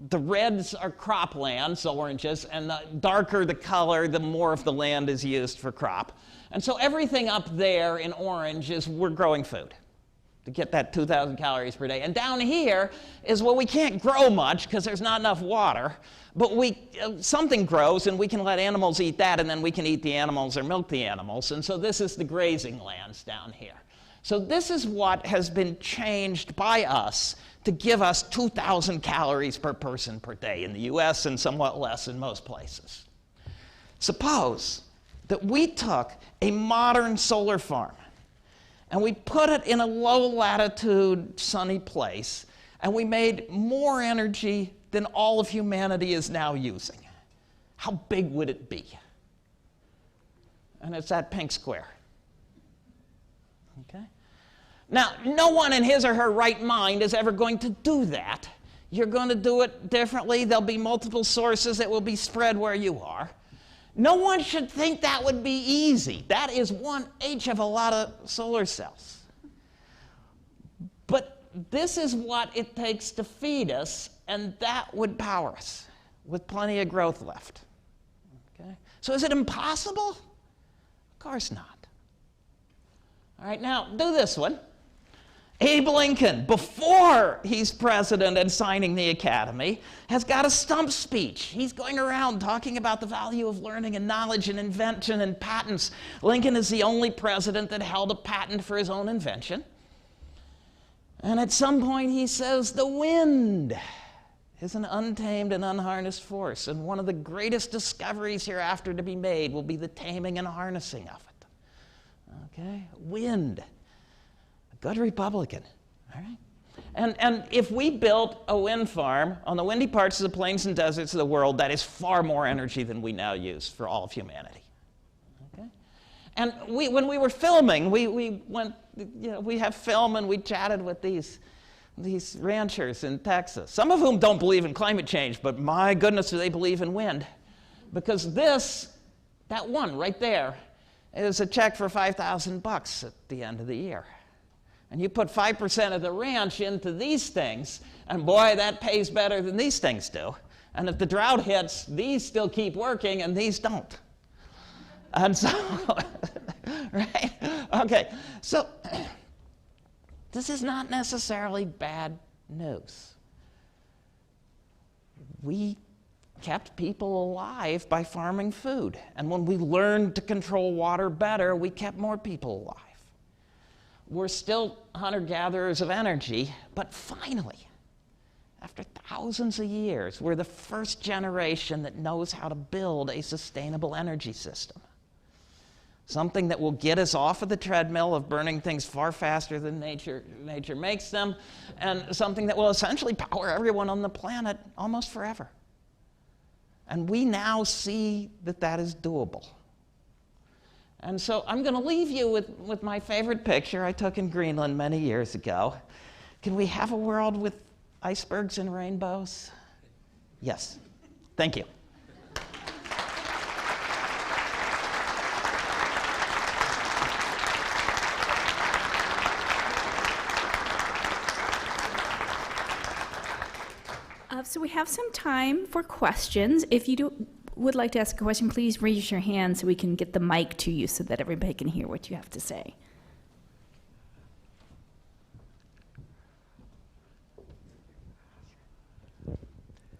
The reds are croplands, oranges, and the darker the color, the more of the land is used for crop. And so everything up there in orange is we're growing food to get that 2,000 calories per day. And down here is, well, we can't grow much because there's not enough water, but something grows and we can let animals eat that, and then we can eat the animals or milk the animals. And so this is the grazing lands down here. So this is what has been changed by us to give us 2,000 calories per person per day in the US and somewhat less in most places. Suppose that we took a modern solar farm and we put it in a low latitude sunny place and we made more energy than all of humanity is now using. How big would it be? And it's that pink square. Okay? Now, no one in his or her right mind is ever going to do that. You're going to do it differently. There'll be multiple sources that will be spread where you are. No one should think that would be easy. That is 1/8 of a lot of solar cells. But this is what it takes to feed us, and that would power us with plenty of growth left. Okay? So is it impossible? Of course not. All right, now do this one. Abe Lincoln, before he's president and signing the academy, has got a stump speech. He's going around talking about the value of learning and knowledge and invention and patents. Lincoln is the only president that held a patent for his own invention. And at some point he says, the wind is an untamed and unharnessed force, and one of the greatest discoveries hereafter to be made will be the taming and harnessing of it. Okay? Wind. Good Republican, all right? And if we built a wind farm on the windy parts of the plains and deserts of the world, that is far more energy than we now use for all of humanity, okay? And when we were filming, we went, you know, we have film and we chatted with these ranchers in Texas, some of whom don't believe in climate change, but my goodness, do they believe in wind? Because that one right there, is a check for $5,000 at the end of the year. And you put 5% of the ranch into these things, and boy, that pays better than these things do. And if the drought hits, these still keep working and these don't. And so, right? Okay, so this is not necessarily bad news. We kept people alive by farming food. And when we learned to control water better, we kept more people alive. We're still hunter-gatherers of energy, but finally, after thousands of years, we're the first generation that knows how to build a sustainable energy system. Something that will get us off of the treadmill of burning things far faster than nature makes them, and something that will essentially power everyone on the planet almost forever. And we now see that that is doable. And so I'm going to leave you with my favorite picture I took in Greenland many years ago. Can we have a world with icebergs and rainbows? Yes. Thank you. So we have some time for questions. If you would like to ask a question, please raise your hand so we can get the mic to you so that everybody can hear what you have to say.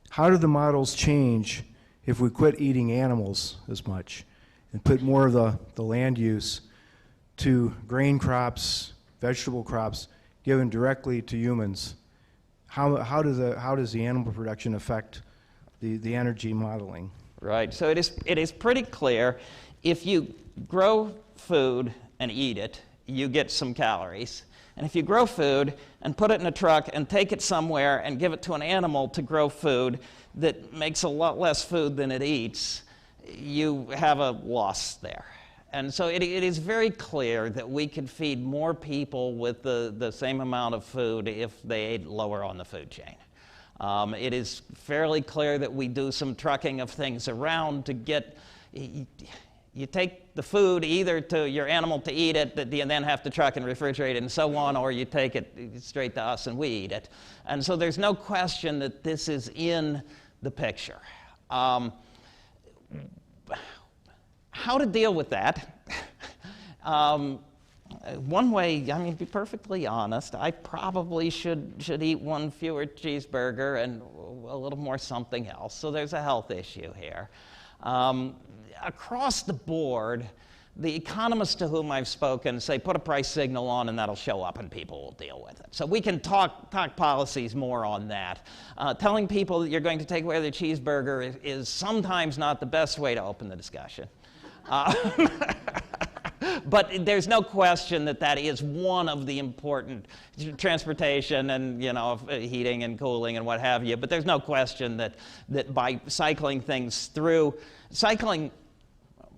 How do the models change if we quit eating animals as much and put more of the land use to grain crops, vegetable crops, given directly to humans? How does the animal production affect the energy modeling? Right, so it is pretty clear. If you grow food and eat it, you get some calories. And if you grow food and put it in a truck and take it somewhere and give it to an animal to grow food that makes a lot less food than it eats, you have a loss there. And so it is very clear that we could feed more people with the same amount of food if they ate lower on the food chain. It is fairly clear that we do some trucking of things around to get, you take the food either to your animal to eat it, that you then have to truck and refrigerate it and so on, or you take it straight to us and we eat it. And so there's no question that this is in the picture. How to deal with that? One way, I mean, to be perfectly honest, I probably should eat one fewer cheeseburger and a little more something else. So there's a health issue here. Across the board, the economists to whom I've spoken say put a price signal on and that'll show up and people will deal with it. So we can talk policies more on that. Telling people that you're going to take away their cheeseburger is sometimes not the best way to open the discussion. But there's no question that that is one of the important transportation and, you know, heating and cooling and what have you. But there's no question that by cycling things through,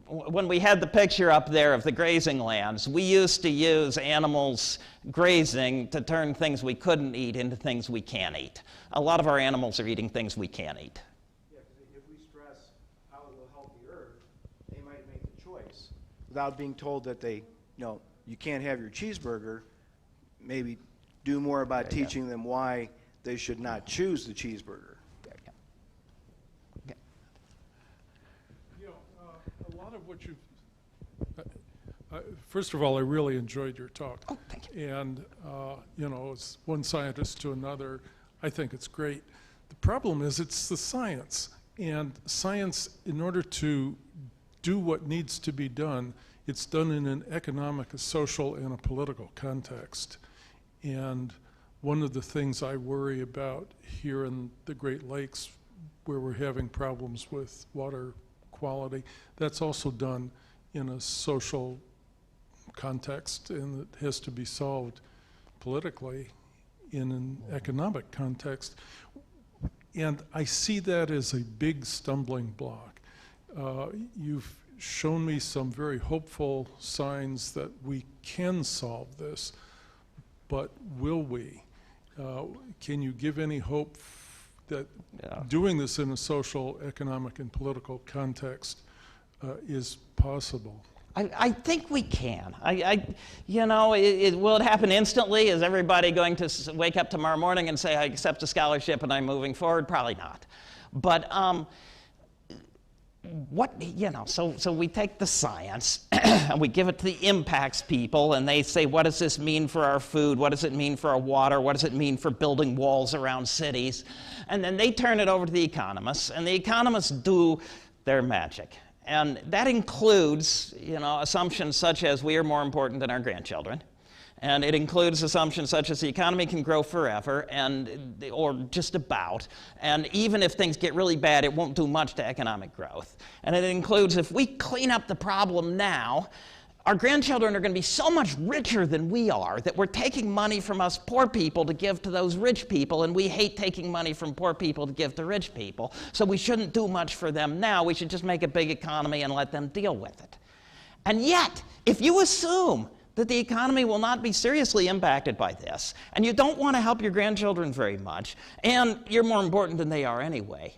when we had the picture up there of the grazing lands, we used to use animals grazing to turn things we couldn't eat into things we can eat. A lot of our animals are eating things we can't eat. Yeah, because if we stress how it will help the earth, they might make the choice without being told that you can't have your cheeseburger. Maybe do more about teaching them why they should not choose the cheeseburger. A lot of what you've... first of all, I really enjoyed your talk. Oh, thank you. And, as one scientist to another, I think it's great. The problem is it's the science. And science, in order to do what needs to be done, it's done in an economic, a social, and a political context. And one of the things I worry about here in the Great Lakes, where we're having problems with water quality, that's also done in a social context, and it has to be solved politically in an economic context. And I see that as a big stumbling block. You've shown me some very hopeful signs that we can solve this, but will we? Can you give any hope that doing this in a social, economic, and political context is possible? I think we can. Will it happen instantly? Is everybody going to wake up tomorrow morning and say, I accept a scholarship and I'm moving forward? Probably not. But so we take the science and we give it to the impacts people, and they say, what does this mean for our food? What does it mean for our water? What does it mean for building walls around cities? And then they turn it over to the economists, and the economists do their magic. And that includes, assumptions such as we are more important than our grandchildren. And it includes assumptions such as the economy can grow forever, or just about. And even if things get really bad, it won't do much to economic growth. And it includes if we clean up the problem now, our grandchildren are going to be so much richer than we are that we're taking money from us poor people to give to those rich people, and we hate taking money from poor people to give to rich people. So we shouldn't do much for them now. We should just make a big economy and let them deal with it. And yet, if you assume that the economy will not be seriously impacted by this, and you don't want to help your grandchildren very much, and you're more important than they are anyway,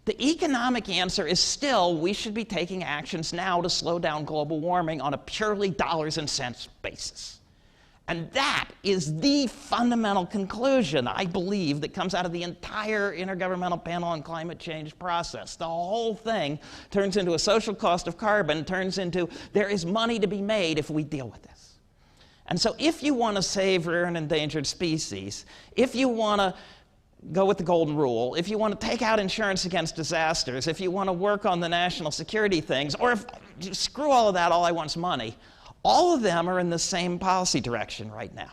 the economic answer is still we should be taking actions now to slow down global warming on a purely dollars and cents basis. And that is the fundamental conclusion, I believe, that comes out of the entire Intergovernmental Panel on Climate Change process. The whole thing turns into a social cost of carbon, turns into there is money to be made if we deal with this. And so if you want to save rare and endangered species, if you want to go with the golden rule, if you want to take out insurance against disasters, if you want to work on the national security things, or if screw all of that, all I want is money, all of them are in the same policy direction right now.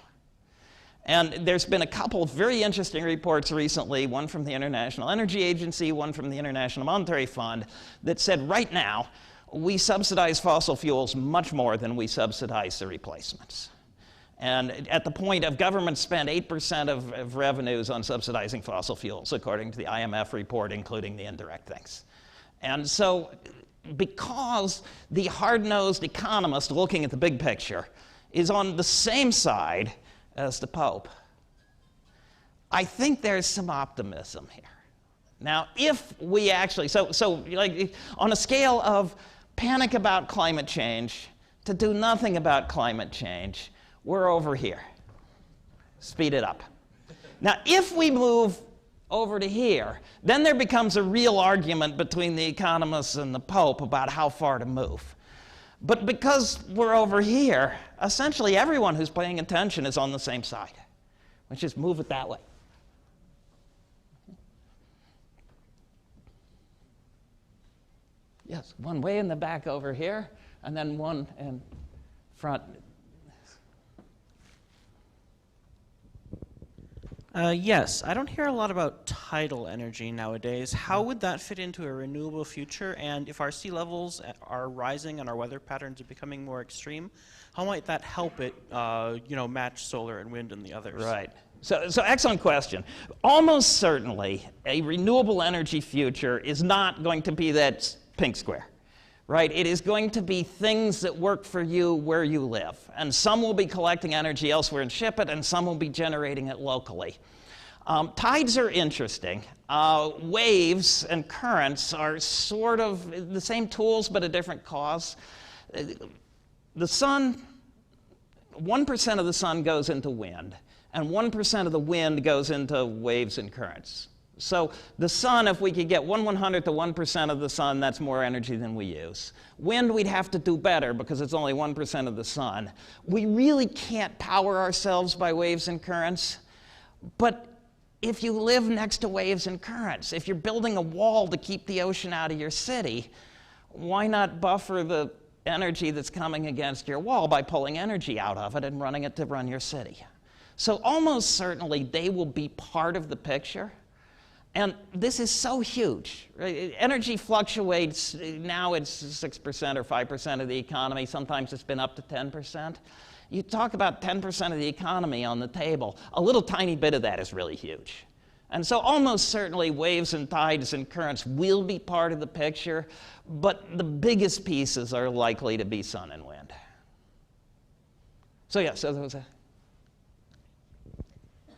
And there's been a couple of very interesting reports recently, one from the International Energy Agency, one from the International Monetary Fund, that said right now we subsidize fossil fuels much more than we subsidize the replacements. And at the point of government spend 8% of revenues on subsidizing fossil fuels, according to the IMF report, including the indirect things. And so because the hard-nosed economist looking at the big picture is on the same side as the Pope, I think there's some optimism here. Now, if we actually, like on a scale of panic about climate change to do nothing about climate change, we're over here. Speed it up. Now, if we move over to here, then there becomes a real argument between the economists and the Pope about how far to move. But because we're over here, essentially everyone who's paying attention is on the same side. Let's just move it that way. Yes, one way in the back over here, and then one in front. Yes, I don't hear a lot about tidal energy nowadays. How would that fit into a renewable future? And if our sea levels are rising and our weather patterns are becoming more extreme, how might that help it, match solar and wind and the others? Right. So excellent question. Almost certainly, a renewable energy future is not going to be that pink square. Right? It is going to be things that work for you where you live. And some will be collecting energy elsewhere and ship it, and some will be generating it locally. Tides are interesting. Waves and currents are sort of the same tools, but a different cause. The sun, 1% of the sun goes into wind, and 1% of the wind goes into waves and currents. So the sun, if we could get 1/100th to 1% of the sun, that's more energy than we use. Wind, we'd have to do better because it's only 1% of the sun. We really can't power ourselves by waves and currents. But if you live next to waves and currents, if you're building a wall to keep the ocean out of your city, why not buffer the energy that's coming against your wall by pulling energy out of it and running it to run your city? So almost certainly they will be part of the picture. And this is so huge. Right? Energy fluctuates. Now it's 6% or 5% of the economy. Sometimes it's been up to 10%. You talk about 10% of the economy on the table. A little tiny bit of that is really huge. And so almost certainly waves and tides and currents will be part of the picture, but the biggest pieces are likely to be sun and wind. So yeah, so there was a...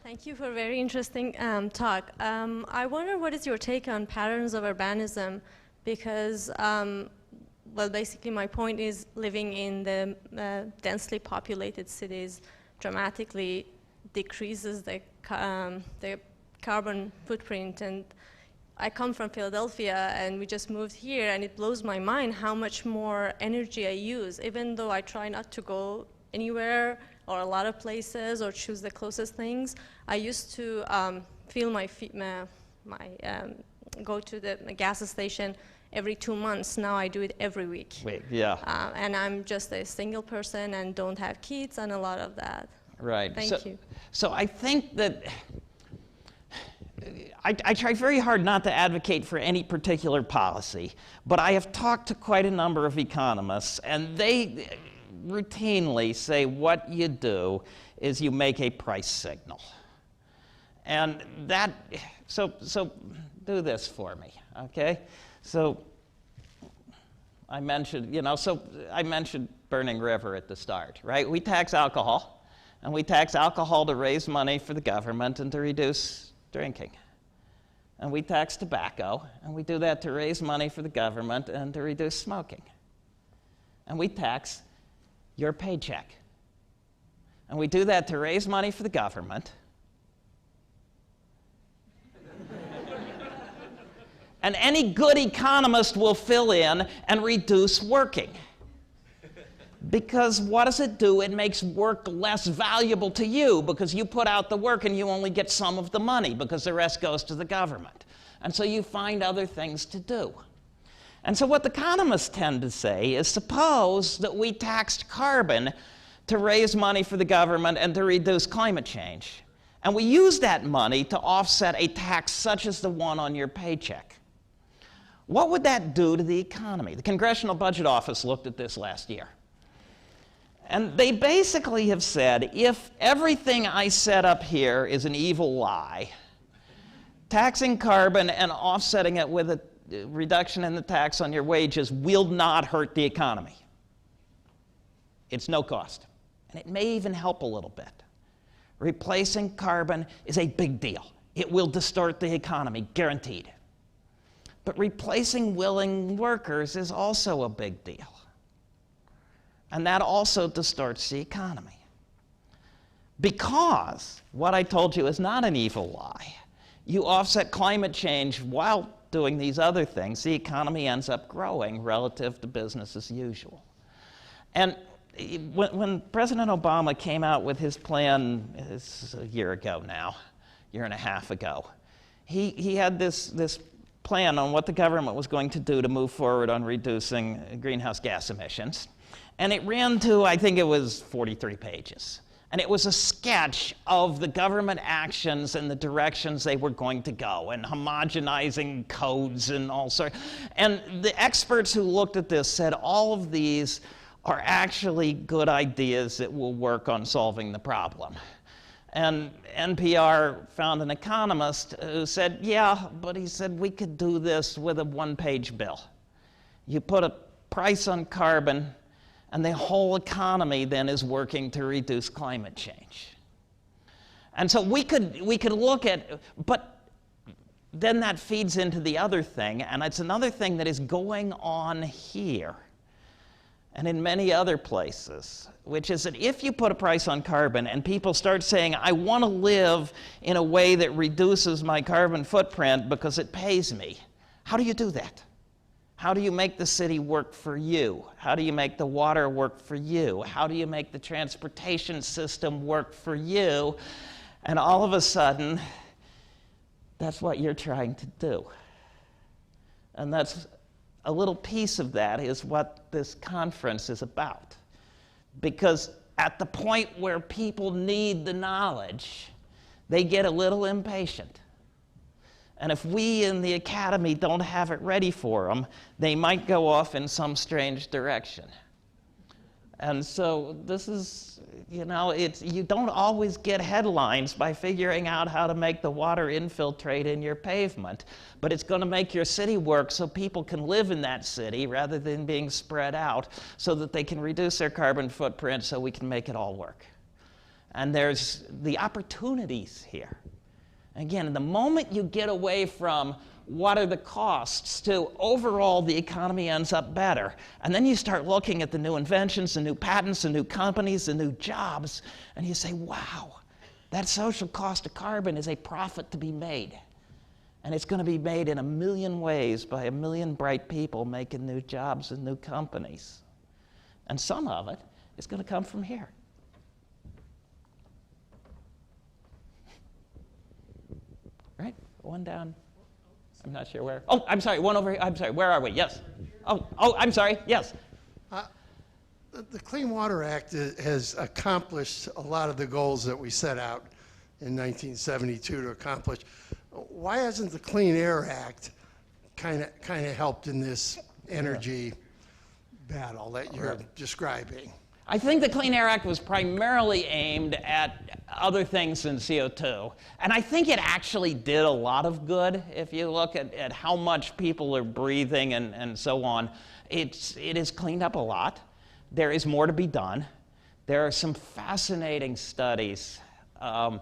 Thank you for a very interesting talk. I wonder what is your take on patterns of urbanism, because, basically my point is living in the densely populated cities dramatically decreases the carbon footprint, and I come from Philadelphia, and we just moved here, and it blows my mind how much more energy I use, even though I try not to go anywhere or a lot of places or choose the closest things. I used to fill go to the gas station every 2 months. Now I do it every week. Yeah. And I'm just a single person and don't have kids and a lot of that. Right. Thank you. So I think that I try very hard not to advocate for any particular policy, but I have talked to quite a number of economists, and they routinely say what you do is you make a price signal. And that, so do this for me, okay? So I mentioned, I mentioned Burning River at the start, right? We tax alcohol, and we tax alcohol to raise money for the government and to reduce drinking. And we tax tobacco, and we do that to raise money for the government and to reduce smoking. And we tax your paycheck. And we do that to raise money for the government. And any good economist will fill in and reduce working. Because what does it do? It makes work less valuable to you because you put out the work and you only get some of the money because the rest goes to the government. And so you find other things to do. And so what the economists tend to say is, suppose that we taxed carbon to raise money for the government and to reduce climate change. And we use that money to offset a tax such as the one on your paycheck. What would that do to the economy? The Congressional Budget Office looked at this last year. And they basically have said, if everything I set up here is an evil lie, taxing carbon and offsetting it with a reduction in the tax on your wages will not hurt the economy. It's no cost. And it may even help a little bit. Replacing carbon is a big deal. It will distort the economy, guaranteed. But replacing willing workers is also a big deal. And that also distorts the economy. Because what I told you is not an evil lie. You offset climate change while doing these other things, the economy ends up growing relative to business as usual. And when President Obama came out with his plan, it's a year ago now, year and a half ago, he had this plan on what the government was going to do to move forward on reducing greenhouse gas emissions. And it ran to, I think it was 43 pages. And it was a sketch of the government actions and the directions they were going to go, and homogenizing codes and all sorts. And the experts who looked at this said all of these are actually good ideas that will work on solving the problem. And NPR found an economist who said, yeah, but he said we could do this with a one-page bill. You put a price on carbon, and the whole economy then is working to reduce climate change. And so we could look at, but then that feeds into the other thing, and it's another thing that is going on here and in many other places, which is that if you put a price on carbon and people start saying, I want to live in a way that reduces my carbon footprint because it pays me, how do you do that? How do you make the city work for you? How do you make the water work for you? How do you make the transportation system work for you? And all of a sudden, that's what you're trying to do. And that's a little piece of that is what this conference is about. Because at the point where people need the knowledge, they get a little impatient. And if we in the academy don't have it ready for them, they might go off in some strange direction. And so this is, you don't always get headlines by figuring out how to make the water infiltrate in your pavement, but it's going to make your city work so people can live in that city rather than being spread out so that they can reduce their carbon footprint so we can make it all work. And there's the opportunities here. Again, the moment you get away from what are the costs to overall the economy ends up better, and then you start looking at the new inventions, the new patents, the new companies, the new jobs, and you say, wow, that social cost of carbon is a profit to be made. And it's going to be made in a million ways by a million bright people making new jobs and new companies. And some of it is going to come from here. Right? One down. I'm not sure where. Oh, I'm sorry, one over here. I'm sorry, where are we? Yes. Oh, I'm sorry, yes. The Clean Water Act has accomplished a lot of the goals that we set out in 1972 to accomplish. Why hasn't the Clean Air Act kind of helped in this energy battle that you're describing? I think the Clean Air Act was primarily aimed at other things than CO2. And I think it actually did a lot of good. If you look at how much people are breathing and so on, it has cleaned up a lot. There is more to be done. There are some fascinating studies. I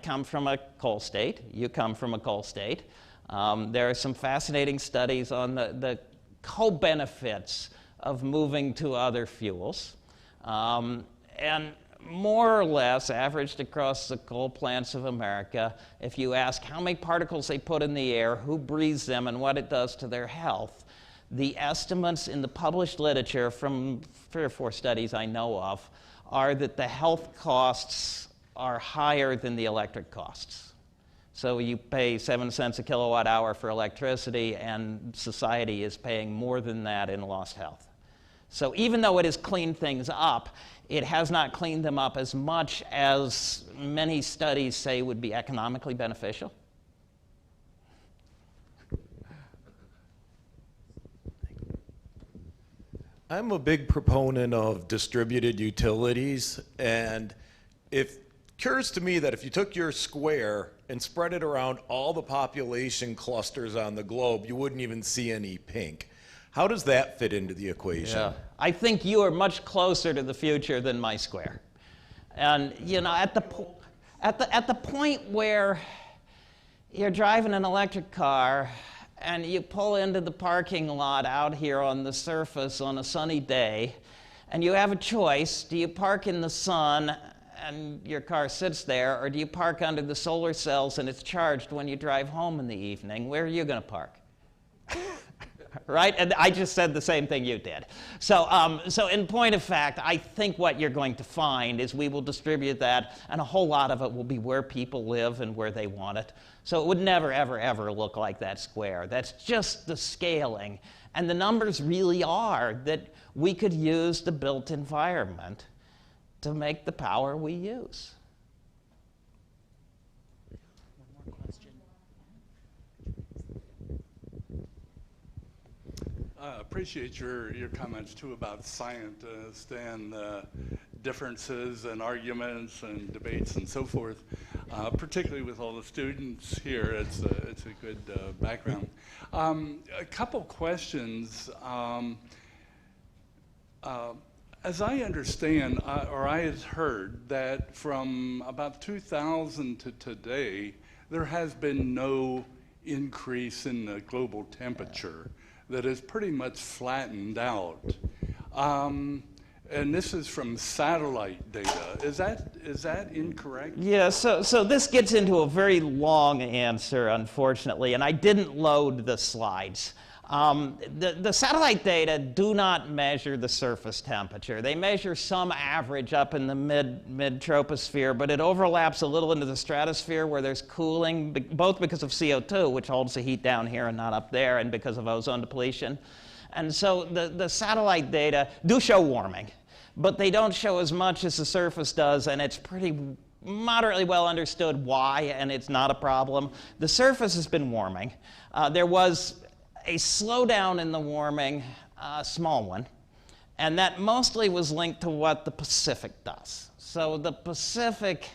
come from a coal state. You come from a coal state. There are some fascinating studies on the co-benefits of moving to other fuels. And more or less, averaged across the coal plants of America, if you ask how many particles they put in the air, who breathes them, and what it does to their health, the estimates in the published literature from 3 or 4 studies I know of are that the health costs are higher than the electric costs. So you pay 7 cents a kilowatt hour for electricity, and society is paying more than that in lost health. So even though it has cleaned things up, it has not cleaned them up as much as many studies say would be economically beneficial. I'm a big proponent of distributed utilities, and it occurs to me that if you took your square and spread it around all the population clusters on the globe, you wouldn't even see any pink. How does that fit into the equation? Yeah. I think you are much closer to the future than my square. And you know, at the point where you're driving an electric car and you pull into the parking lot out here on the surface on a sunny day, and you have a choice: do you park in the sun and your car sits there, or do you park under the solar cells and it's charged when you drive home in the evening? Where are you going to park? Right? And I just said the same thing you did. So, so in point of fact, I think what you're going to find is we will distribute that, and a whole lot of it will be where people live and where they want it. So it would never, ever, ever look like that square. That's just the scaling. And the numbers really are that we could use the built environment to make the power we use. I appreciate your comments too about scientists and differences and arguments and debates and so forth. Particularly with all the students here, it's a good background. A couple questions. As I understand, or I have heard, that from about 2000 to today, there has been no increase in the global temperature. That is pretty much flattened out. And this is from satellite data. Is that incorrect? Yeah, so this gets into a very long answer, unfortunately, and I didn't load the slides. The satellite data do not measure the surface temperature. They measure some average up in the mid-troposphere, but it overlaps a little into the stratosphere where there's cooling, both because of CO2, which holds the heat down here and not up there, and because of ozone depletion. And so the satellite data do show warming, but they don't show as much as the surface does, and it's pretty moderately well understood why, and it's not a problem. The surface has been warming. There was a slowdown in the warming, a small one, and that mostly was linked to what the Pacific does. So the Pacific,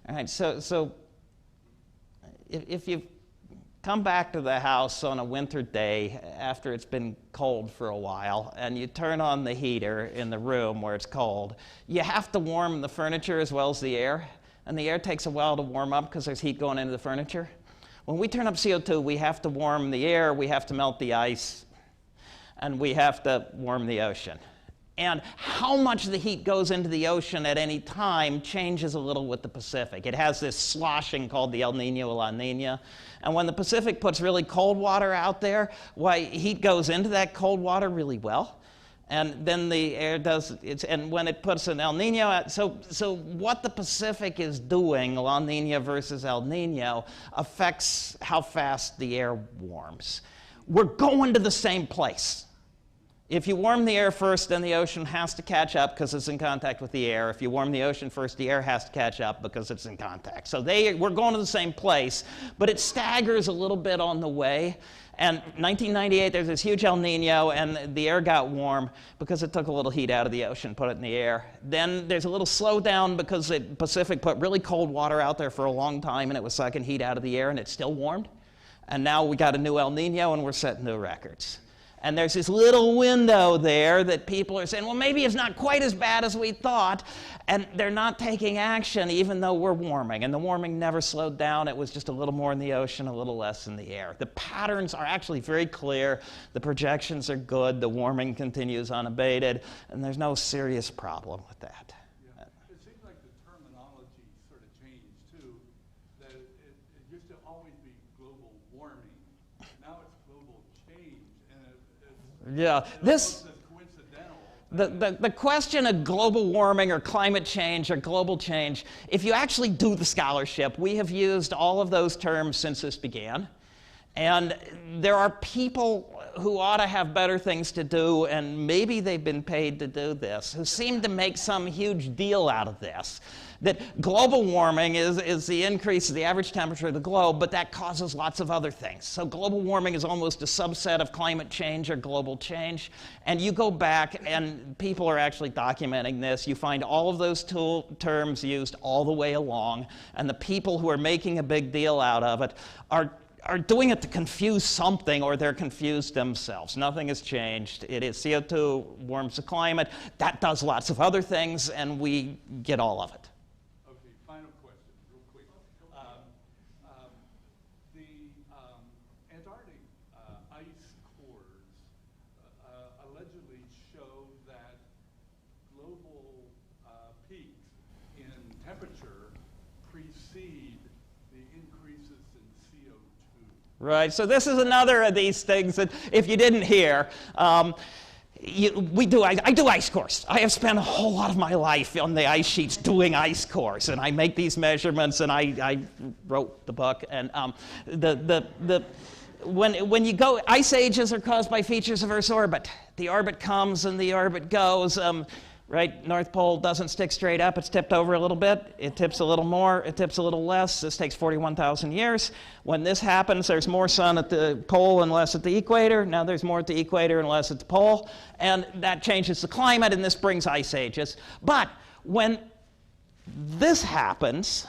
all right, so if you come back to the house on a winter day after it's been cold for a while, and you turn on the heater in the room where it's cold, you have to warm the furniture as well as the air, and the air takes a while to warm up because there's heat going into the furniture. When we turn up CO2, we have to warm the air, we have to melt the ice, and we have to warm the ocean. And how much the heat goes into the ocean at any time changes a little with the Pacific. It has this sloshing called the El Nino La Nina. And when the Pacific puts really cold water out there, why, heat goes into that cold water really well. And then the air does, and when it puts an El Nino out, so what the Pacific is doing, La Nina versus El Nino, affects how fast the air warms. We're going to the same place. If you warm the air first, then the ocean has to catch up because it's in contact with the air. If you warm the ocean first, the air has to catch up because it's in contact. So we're going to the same place, but it staggers a little bit on the way. And 1998, there's this huge El Nino, and the air got warm because it took a little heat out of the ocean, put it in the air. Then there's a little slowdown because the Pacific put really cold water out there for a long time, and it was sucking heat out of the air, and it still warmed. And now we got a new El Nino, and we're setting new records. And there's this little window there that people are saying, well, maybe it's not quite as bad as we thought. And they're not taking action even though we're warming. And the warming never slowed down. It was just a little more in the ocean, a little less in the air. The patterns are actually very clear. The projections are good. The warming continues unabated. And there's no serious problem with that. Yeah. It seems like the terminology sort of changed, too. That it used to always be global warming. Now it's global change. Yeah, the question of global warming or climate change or global change, if you actually do the scholarship, we have used all of those terms since this began. And there are people who ought to have better things to do, and maybe they've been paid to do this, who seem to make some huge deal out of this. That global warming is the increase of the average temperature of the globe, but that causes lots of other things. So global warming is almost a subset of climate change or global change. And you go back, and people are actually documenting this. You find all of those terms used all the way along, and the people who are making a big deal out of it are doing it to confuse something, or they're confused themselves. Nothing has changed. It is CO2 warms the climate. That does lots of other things, and we get all of it. Okay, final question, real quick. The Antarctic ice cores allegedly show that global peaks in temperature precede the increases in CO2. Right, so this is another of these things that if you didn't hear, I do ice cores. I have spent a whole lot of my life on the ice sheets doing ice cores, and I make these measurements, and I wrote the book. And when you go, ice ages are caused by features of Earth's orbit. The orbit comes and the orbit goes. Right, North Pole doesn't stick straight up. It's tipped over a little bit. It tips a little more. It tips a little less. This takes 41,000 years. When this happens, there's more sun at the pole and less at the equator. Now there's more at the equator and less at the pole. And that changes the climate, and this brings ice ages. But when this happens,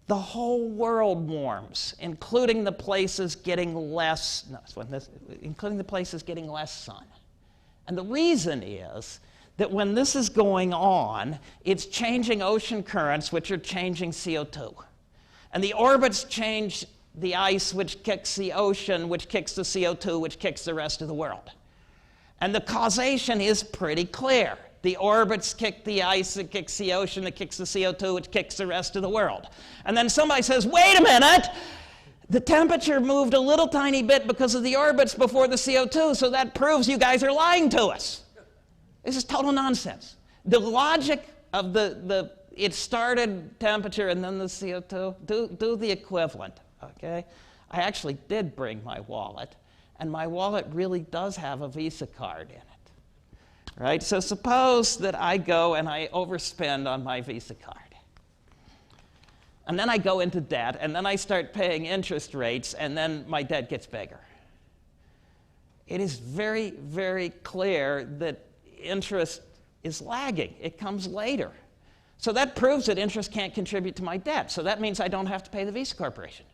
the whole world warms, including the places getting less, including the places getting less sun. And the reason is that when this is going on, it's changing ocean currents, which are changing CO2. And the orbits change the ice, which kicks the ocean, which kicks the CO2, which kicks the rest of the world. And the causation is pretty clear. The orbits kick the ice, it kicks the ocean, it kicks the CO2, it kicks the rest of the world. And then somebody says, wait a minute! The temperature moved a little tiny bit because of the orbits before the CO2, so that proves you guys are lying to us. This is total nonsense. The logic of it started temperature and then the CO2, do the equivalent, okay? I actually did bring my wallet, and my wallet really does have a Visa card in it, right? So suppose that I go and I overspend on my Visa card. And then I go into debt, and then I start paying interest rates, and then my debt gets bigger. It is very, very clear that interest is lagging. It comes later. So that proves that interest can't contribute to my debt. So that means I don't have to pay the Visa Corporation.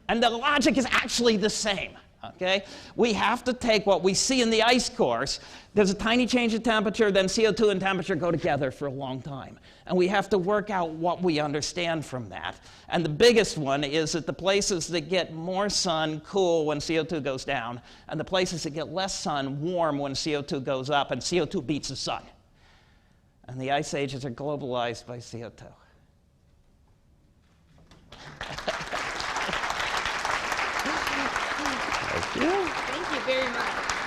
And the logic is actually the same, Okay? We have to take what we see in the ice cores. There's a tiny change in temperature, then CO2 and temperature go together for a long time. And we have to work out what we understand from that. And the biggest one is that the places that get more sun cool when CO2 goes down, and the places that get less sun warm when CO2 goes up, and CO2 beats the sun. And the ice ages are globalized by CO2. Thank you. Thank you very much.